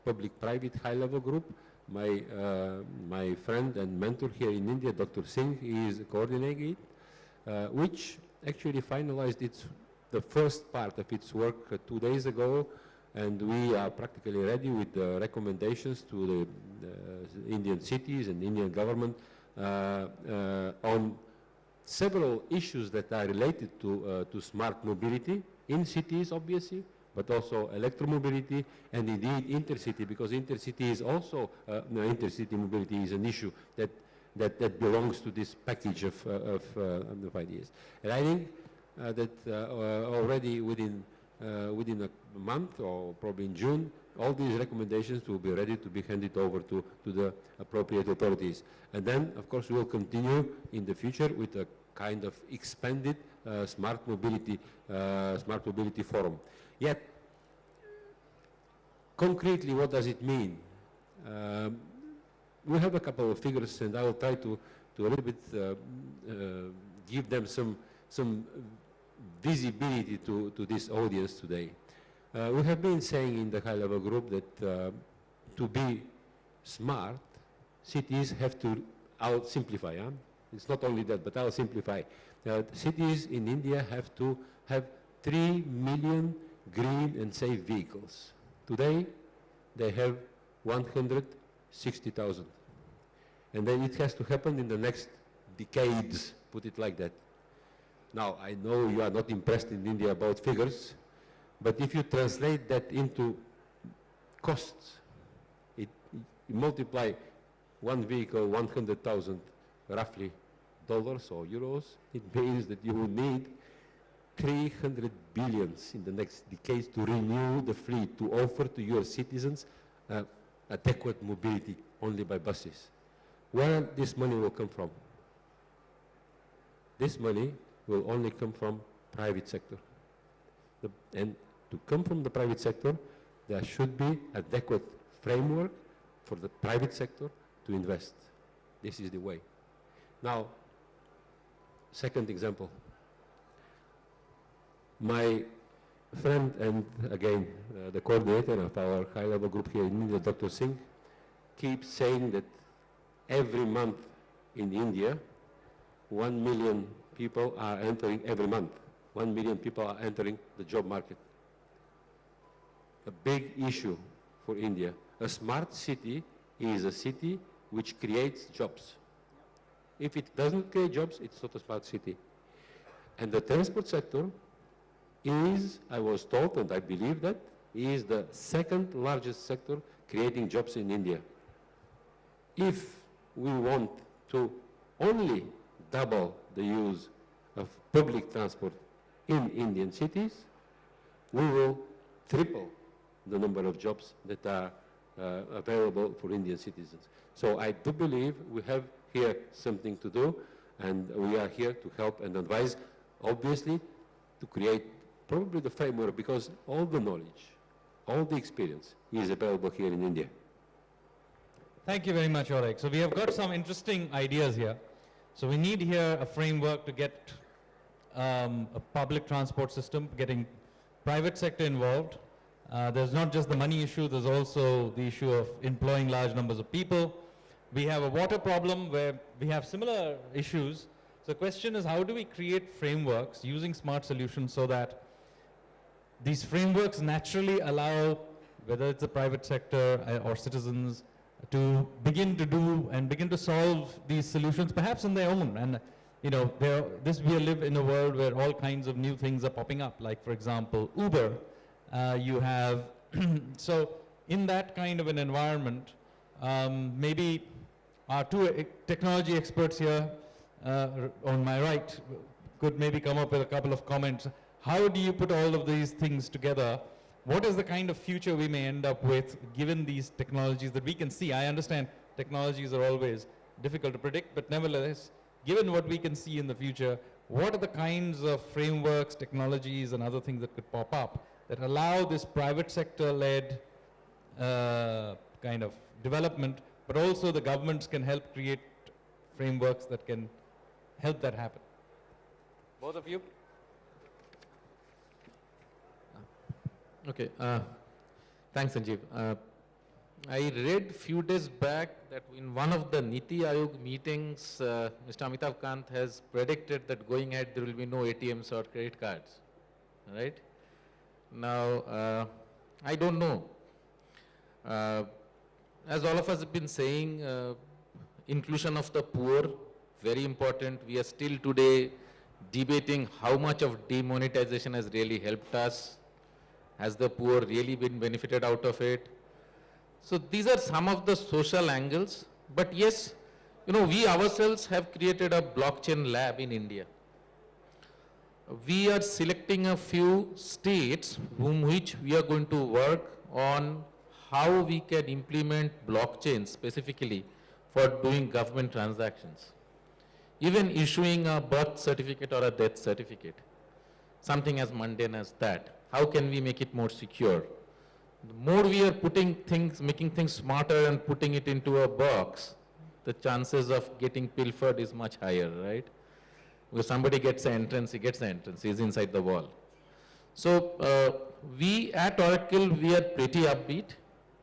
public-private high-level group. My friend and mentor here in India, Dr. Singh, is coordinating it, which actually finalized the first part of its work 2 days ago, and we are practically ready with the recommendations to the Indian cities and Indian government on several issues that are related to smart mobility in cities, obviously, but also electromobility and indeed intercity, because intercity is also intercity mobility is an issue that belongs to this package of ideas. And I think that already within a month, or probably in June, all these recommendations will be ready to be handed over to the appropriate authorities. And then, of course, we will continue in the future with a kind of expanded smart mobility forum. Yet, concretely, what does it mean? We have a couple of figures, and I will try to a little bit give them some visibility to this audience today. We have been saying in the high-level group that to be smart, cities have to, I'll simplify, it's not only that, but I'll simplify. Cities in India have to have 3 million green and safe vehicles. Today, they have 160,000. And then it has to happen in the next decades, put it like that. Now, I know you are not impressed in India about figures, but if you translate that into costs, you multiply one vehicle, 100,000 roughly dollars or euros, it means that you will need 300 billions in the next decades to renew the fleet, to offer to your citizens adequate mobility only by buses. Where this money will come from? This money will only come from private sector. And to come from the private sector, there should be adequate framework for the private sector to invest. This is the way. Now, second example. My friend and again the coordinator of our high-level group here in India, Dr. Singh, keeps saying that every month in India, 1 million people are entering every month. 1 million people are entering the job market. A big issue for India. A smart city is a city which creates jobs. If it doesn't create jobs, it's not a smart city. And the transport sector is, I was told, and I believe that, is the second largest sector creating jobs in India. If we want to only double the use of public transport in Indian cities, we will triple the number of jobs that are available for Indian citizens. So I do believe we have here something to do, and we are here to help and advise, obviously, to create probably the framework, because all the knowledge, all the experience is available here in India. Thank you very much, Oleg. So we have got some interesting ideas here. So we need here a framework to get a public transport system, getting private sector involved. There's not just the money issue, there's also the issue of employing large numbers of people. We have a water problem where we have similar issues. So the question is, how do we create frameworks using smart solutions so that these frameworks naturally allow, whether it's the private sector or citizens, to begin to do and begin to solve these solutions, perhaps on their own. And you know, we live in a world where all kinds of new things are popping up, like for example, Uber. You have, so in that kind of an environment, maybe our two technology experts here on my right could maybe come up with a couple of comments. How do you put all of these things together? What is the kind of future we may end up with given these technologies that we can see? I understand technologies are always difficult to predict, but nevertheless, given what we can see in the future, what are the kinds of frameworks, technologies, and other things that could pop up that allow this private sector-led kind of development, but also the governments can help create frameworks that can help that happen? Both of you? Okay, thanks Sanjeev. I read few days back that in one of the Niti Aayog meetings, Mr. Amitabh Kant has predicted that going ahead there will be no ATMs or credit cards, right? Now, I don't know. As all of us have been saying, inclusion of the poor, very important. We are still today debating how much of demonetization has really helped us. Has the poor really been benefited out of it? So these are some of the social angles. But yes, you know, we ourselves have created a blockchain lab in India. We are selecting a few states whom which we are going to work on how we can implement blockchain specifically for doing government transactions. Even issuing a birth certificate or a death certificate, something as mundane as that. How can we make it more secure? The more we are putting things, making things smarter and putting it into a box, the chances of getting pilfered is much higher, right? Because somebody gets an entrance, he gets an entrance, he's inside the wall. So we at Oracle, we are pretty upbeat.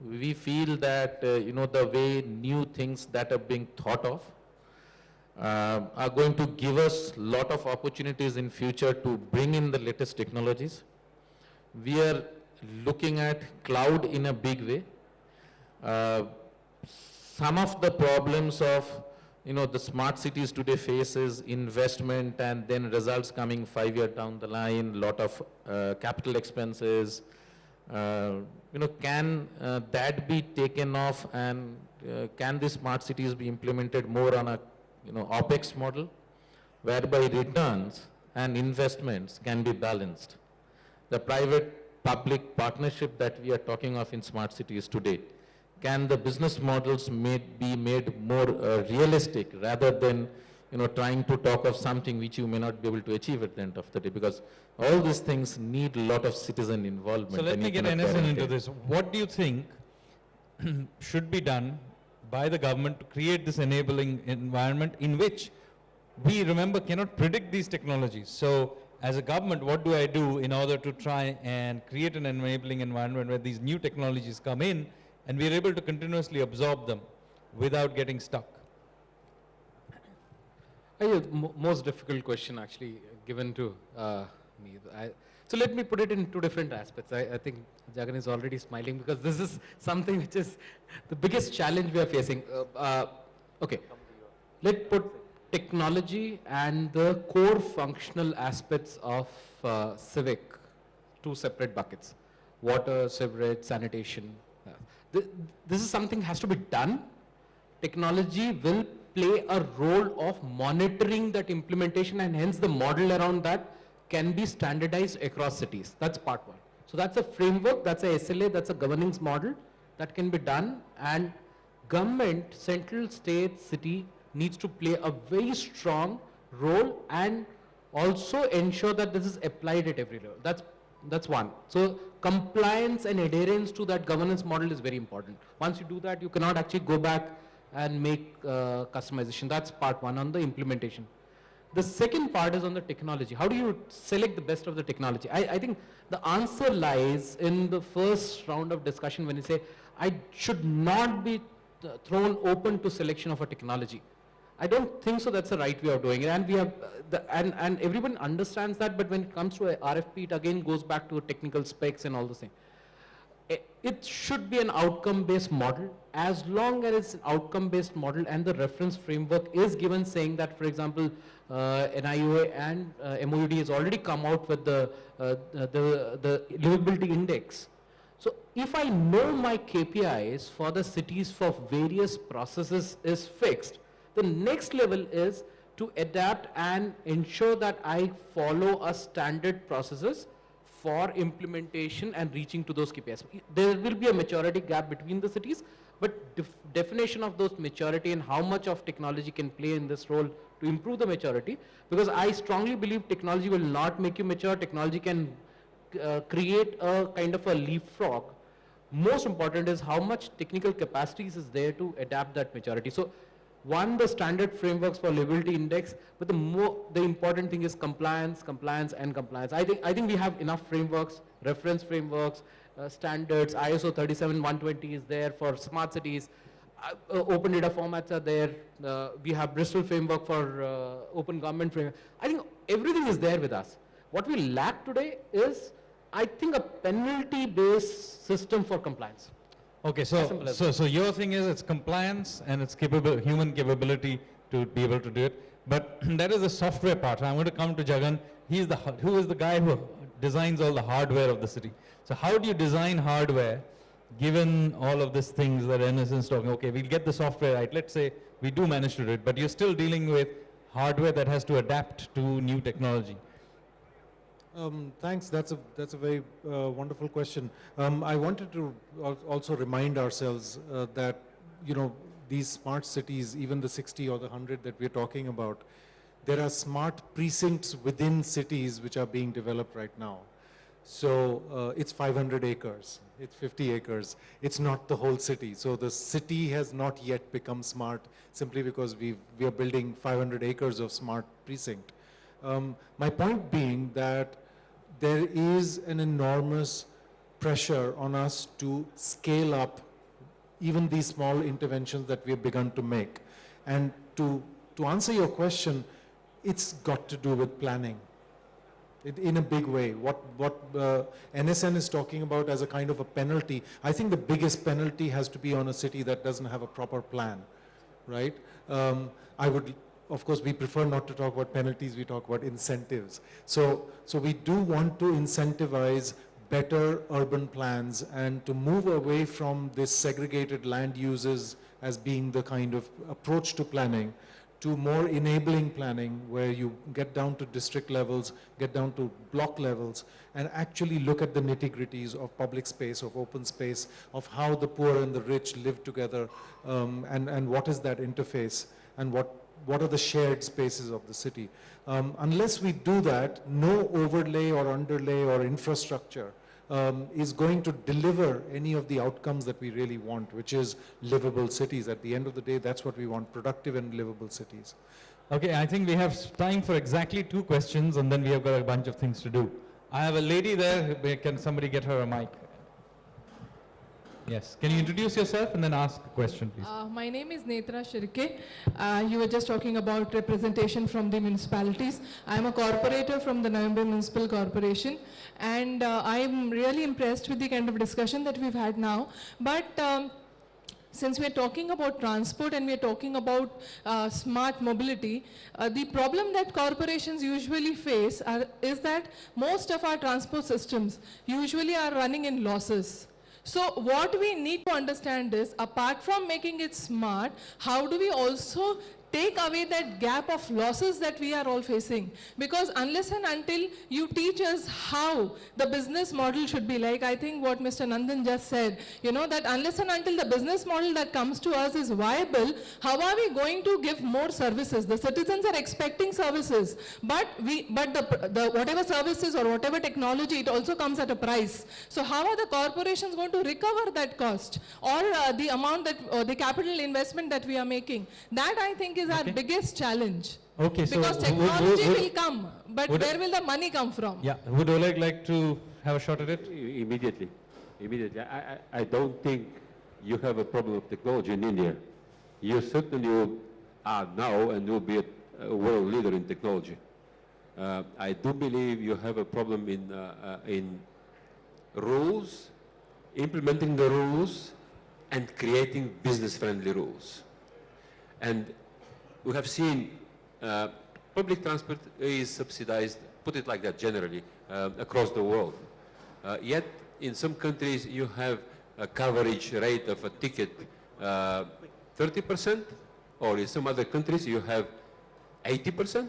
We feel that, you know, the way new things that are being thought of are going to give us a lot of opportunities in future to bring in the latest technologies. We are looking at cloud in a big way. Some of the problems of, you know, the smart cities today faces investment and then results coming 5 years down the line, lot of capital expenses. You know, can that be taken off, and can the smart cities be implemented more on a, you know, OPEX model, whereby returns and investments can be balanced? The private-public partnership that we are talking of in smart cities today, can the business models be made more realistic rather than, you know, trying to talk of something which you may not be able to achieve at the end of the day, because all these things need a lot of citizen involvement. So let me get NSN into this. What do you think should be done by the government to create this enabling environment in which we, remember, cannot predict these technologies? So as a government, what do I do in order to try and create an enabling environment where these new technologies come in and we are able to continuously absorb them without getting stuck? Most difficult question actually given to me. So let me put it in two different aspects. I think Jagan is already smiling because this is something which is the biggest challenge we are facing. Okay, let's put technology and the core functional aspects of civic, two separate buckets: water, sewerage, sanitation. This is something has to be done. Technology will play a role of monitoring that implementation, and hence the model around that can be standardized across cities. That's part one. So that's a framework, that's a SLA, that's a governance model that can be done, and government, central, state, city needs to play a very strong role and also ensure that this is applied at every level. That's one. So compliance and adherence to that governance model is very important. Once you do that, you cannot actually go back and make customization. That's part one on the implementation. The second part is on the technology. How do you select the best of the technology? I think the answer lies in the first round of discussion when you say, I should not be thrown open to selection of a technology. I don't think so that's the right way of doing it. And we have, and everyone understands that, but when it comes to a RFP, it again goes back to technical specs and all those things. It should be an outcome-based model. As long as it's an outcome-based model and the reference framework is given saying that, for example, NIUA and MOUD has already come out with the livability index. So if I know my KPIs for the cities for various processes is fixed, the next level is to adapt and ensure that I follow a standard processes for implementation and reaching to those KPIs. There will be a maturity gap between the cities, but definition of those maturity and how much of technology can play in this role to improve the maturity, because I strongly believe technology will not make you mature. Technology can create a kind of a leapfrog. Most important is how much technical capacities is there to adapt that maturity. So one, the standard frameworks for livability index, but the important thing is compliance, compliance, and compliance. I think we have enough frameworks, reference frameworks, standards. ISO 37120 is there for smart cities. Open data formats are there. We have Bristol framework for open government framework. I think everything is there with us. What we lack today is, I think, a penalty-based system for compliance. Okay, so your thing is it's compliance and it's human capability to be able to do it. But that is the software part. I'm going to come to Jagan. Who is the guy who designs all the hardware of the city. So how do you design hardware given all of these things that NS is talking? Okay, we'll get the software right. Let's say we do manage to do it, but you're still dealing with hardware that has to adapt to new technology. Thanks. That's a very wonderful question. I wanted to also remind ourselves that, you know, these smart cities, even the 60 or the 100 that we're talking about, there are smart precincts within cities which are being developed right now. So it's 500 acres, it's 50 acres. It's not the whole city. So the city has not yet become smart simply because we are building 500 acres of smart precinct. My point being that there is an enormous pressure on us to scale up even these small interventions that we have begun to make. And to answer your question, it's got to do with planning in a big way. What NSN is talking about as a kind of a penalty, I think the biggest penalty has to be on a city that doesn't have a proper plan, right? Of course, we prefer not to talk about penalties, we talk about incentives. So we do want to incentivize better urban plans and to move away from this segregated land uses as being the kind of approach to planning to more enabling planning where you get down to district levels, get down to block levels, and actually look at the nitty-gritties of public space, of open space, of how the poor and the rich live together, and what is that interface, and what are the shared spaces of the city. Unless we do that, no overlay or underlay or infrastructure is going to deliver any of the outcomes that we really want, which is livable cities. At the end of the day, that's what we want, productive and livable cities. Okay, I think we have time for exactly 2 questions and then we have got a bunch of things to do. I have a lady there. Can somebody get her a mic? Yes. Can you introduce yourself and then ask a question, please? My name is Netra Shirke. You were just talking about representation from the municipalities. I'm a corporator from the November Municipal Corporation, and I'm really impressed with the kind of discussion that we've had now. But since we're talking about transport and we're talking about smart mobility, the problem that corporations usually face is that most of our transport systems usually are running in losses. So what we need to understand is, apart from making it smart, how do we also take away that gap of losses that we are all facing? Because unless and until you teach us how the business model should be like, I think what Mr. Nandan just said, you know, that unless and until the business model that comes to us is viable, how are we going to give more services? The citizens are expecting services, but the whatever services or whatever technology, it also comes at a price. So how are the corporations going to recover that cost, or the amount that, the capital investment that we are making? That, I think, is our biggest challenge. Okay, so Because technology will come, but would- where will the money come from? Yeah. Would Oleg like to have a shot at it? Immediately. I don't think you have a problem of technology in India. You certainly are now and will be a world leader in technology. I do believe you have a problem in rules, implementing the rules, and creating business-friendly rules. And we have seen public transport is subsidized, put it like that generally, across the world. Yet in some countries you have a coverage rate of a ticket 30%, or in some other countries you have 80%,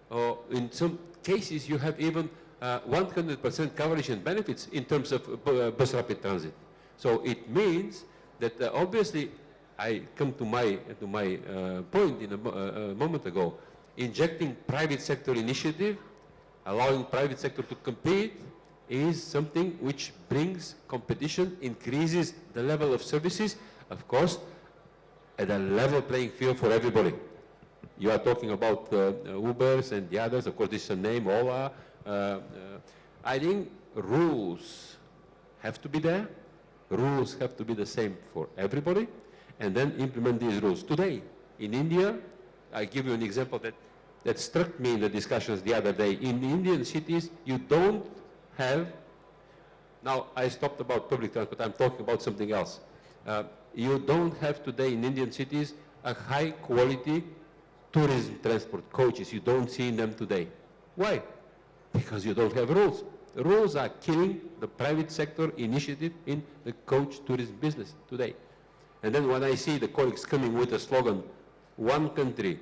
or in some cases you have even 100% coverage and benefits in terms of bus rapid transit. So it means that obviously, I come to my point in a moment ago, injecting private sector initiative, allowing private sector to compete, is something which brings competition, increases the level of services, of course, at a level playing field for everybody. You are talking about Ubers and the others, of course this is a name, Ola. I think rules have to be there, rules have to be the same for everybody, and then implement these rules. Today, in India, I give you an example that struck me in the discussions the other day. In Indian cities, you don't have, now I stopped about public transport, I'm talking about something else. You don't have today in Indian cities a high quality tourism transport coaches. You don't see them today. Why? Because you don't have rules. The rules are killing the private sector initiative in the coach tourism business today. And then when I see the colleagues coming with a slogan, one country,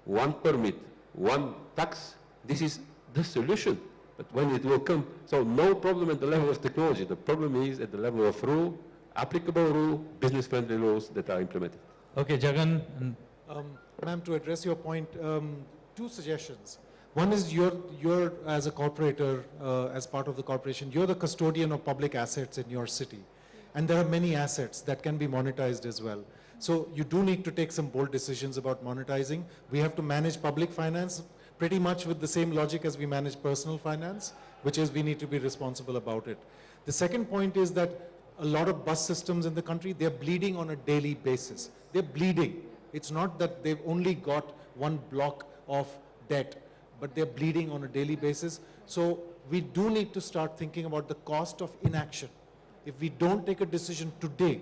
one permit, one tax, this is the solution. But when it will come, so no problem at the level of technology. The problem is at the level of rule, applicable rule, business-friendly rules that are implemented. Okay, Jagan. And Ma'am, to address your point, two suggestions. One is you're as a corporator, as part of the corporation, you're the custodian of public assets in your city. And there are many assets that can be monetized as well. So you do need to take some bold decisions about monetizing. We have to manage public finance pretty much with the same logic as we manage personal finance, which is we need to be responsible about it. The second point is that a lot of bus systems in the country, they're bleeding on a daily basis. They're bleeding. It's not that they've only got one block of debt, but they're bleeding on a daily basis. So we do need to start thinking about the cost of inaction. If we don't take a decision today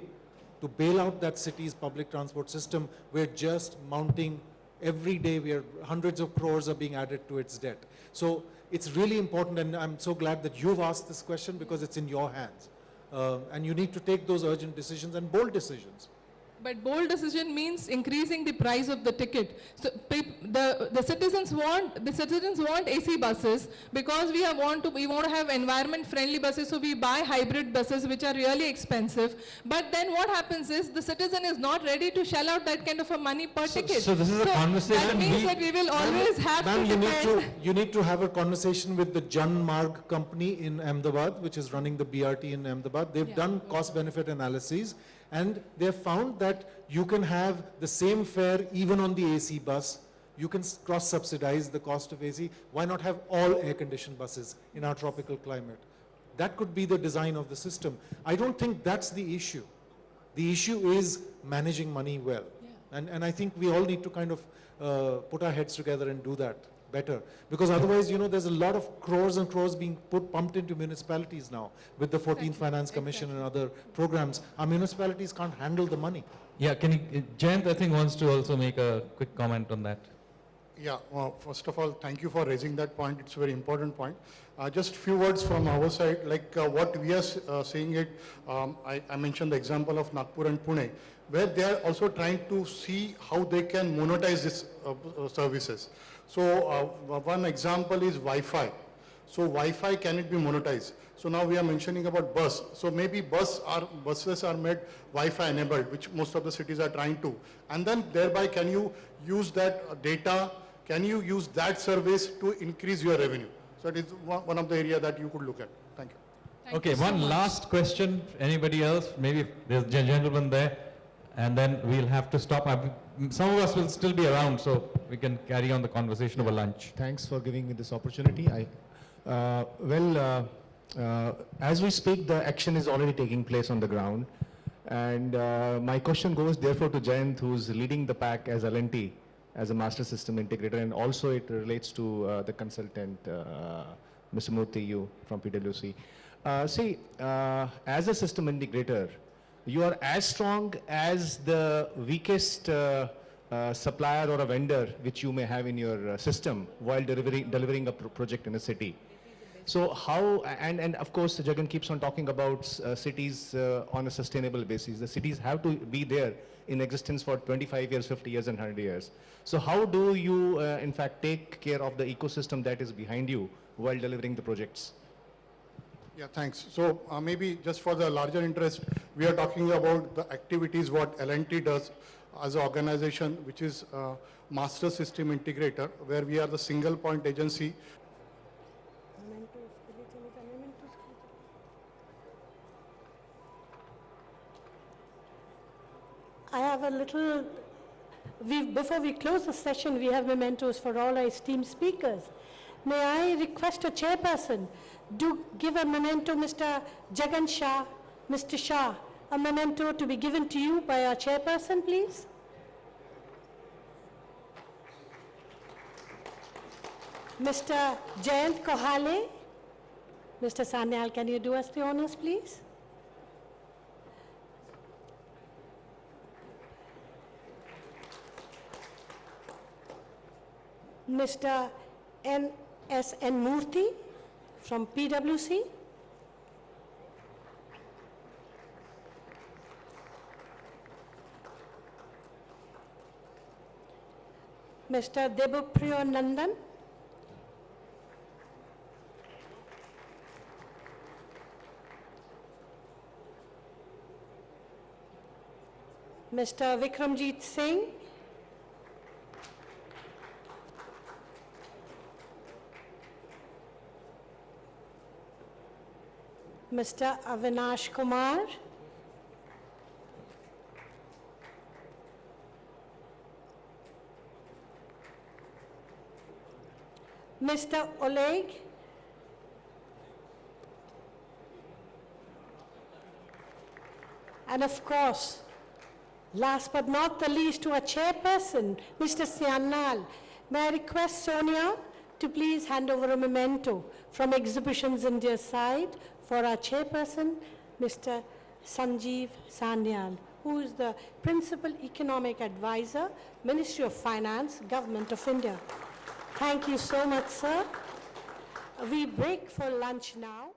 to bail out that city's public transport system, we're just mounting every day, hundreds of crores are being added to its debt. So it's really important, and I'm so glad that you've asked this question because it's in your hands. And you need to take those urgent decisions and bold decisions. But bold decision means increasing the price of the ticket. So the citizens want AC buses because we want to have environment friendly buses, so we buy hybrid buses which are really expensive. But then what happens is the citizen is not ready to shell out that kind of a money per ticket. So this is a conversation That means that we will always have to depend. You need to have a conversation with the Jan Marg company in Ahmedabad, which is running the BRT in Ahmedabad. They've done cost benefit analyses, and they've found that you can have the same fare even on the AC bus. You can cross-subsidize the cost of AC. Why not have all air-conditioned buses in our tropical climate? That could be the design of the system. I don't think that's the issue. The issue is managing money well. And I think we all need to kind of put our heads together and do that better. Because otherwise, there's a lot of crores and crores being pumped into municipalities now with the 14th Finance Commission and other programs. Our municipalities can't handle the money. Yeah, Jayant, I think, wants to also make a quick comment on that. Yeah, first of all, thank you for raising that point. It's a very important point. Just few words from our side, like what we are seeing it, I mentioned the example of Nagpur and Pune, where they are also trying to see how they can monetize these services. So one example is Wi-Fi. So Wi-Fi, can it be monetized? So now we are mentioning about bus. So maybe buses are made Wi-Fi enabled, which most of the cities are trying to. And then thereby can you use that data, can you use that service to increase your revenue? So it is one of the areas that you could look at. Thank you. Thank you Okay, so one much. last question. Anybody else? Maybe there's a gentleman there, and then we'll have to stop. Some of us will still be around, so we can carry on the conversation over lunch. Thanks for giving me this opportunity. As we speak, the action is already taking place on the ground. And my question goes therefore to Jayant, who's leading the pack as L&T, as a master system integrator, and also it relates to the consultant, Mr. Murty, you from PwC. As a system integrator, you are as strong as the weakest supplier or a vendor which you may have in your system while delivering a project in a city. So how, and of course, Jagan keeps on talking about cities on a sustainable basis. The cities have to be there in existence for 25 years, 50 years, and 100 years. So how do you, in fact, take care of the ecosystem that is behind you while delivering the projects? Yeah, thanks. So maybe just for the larger interest, we are talking about the activities what L&T does as an organization, which is Master System Integrator, where we are the single point agency. I have a little, before we close the session, we have mementos for all our esteemed speakers. May I request a chairperson, do give a memento, Mr. Jagan Shah, Mr. Shah, a memento to be given to you by our chairperson, please. Mr. Jayant Kohale, Mr. Sanyal, can you do us the honors, please? Mr. N.S.N. Murty from PwC. Mr. Debapriya Nandan. Mr. Vikarmjit Singh. Mr. Avinash Kumar. Mr. Oleg. And of course, last but not the least, to our chairperson, Mr. Sanyal. May I request Sonia to please hand over a memento from Exhibitions India's side for our chairperson, Mr. Sanjeev Sanyal, who is the Principal Economic Advisor, Ministry of Finance, Government of India. Thank you so much, sir. We break for lunch now.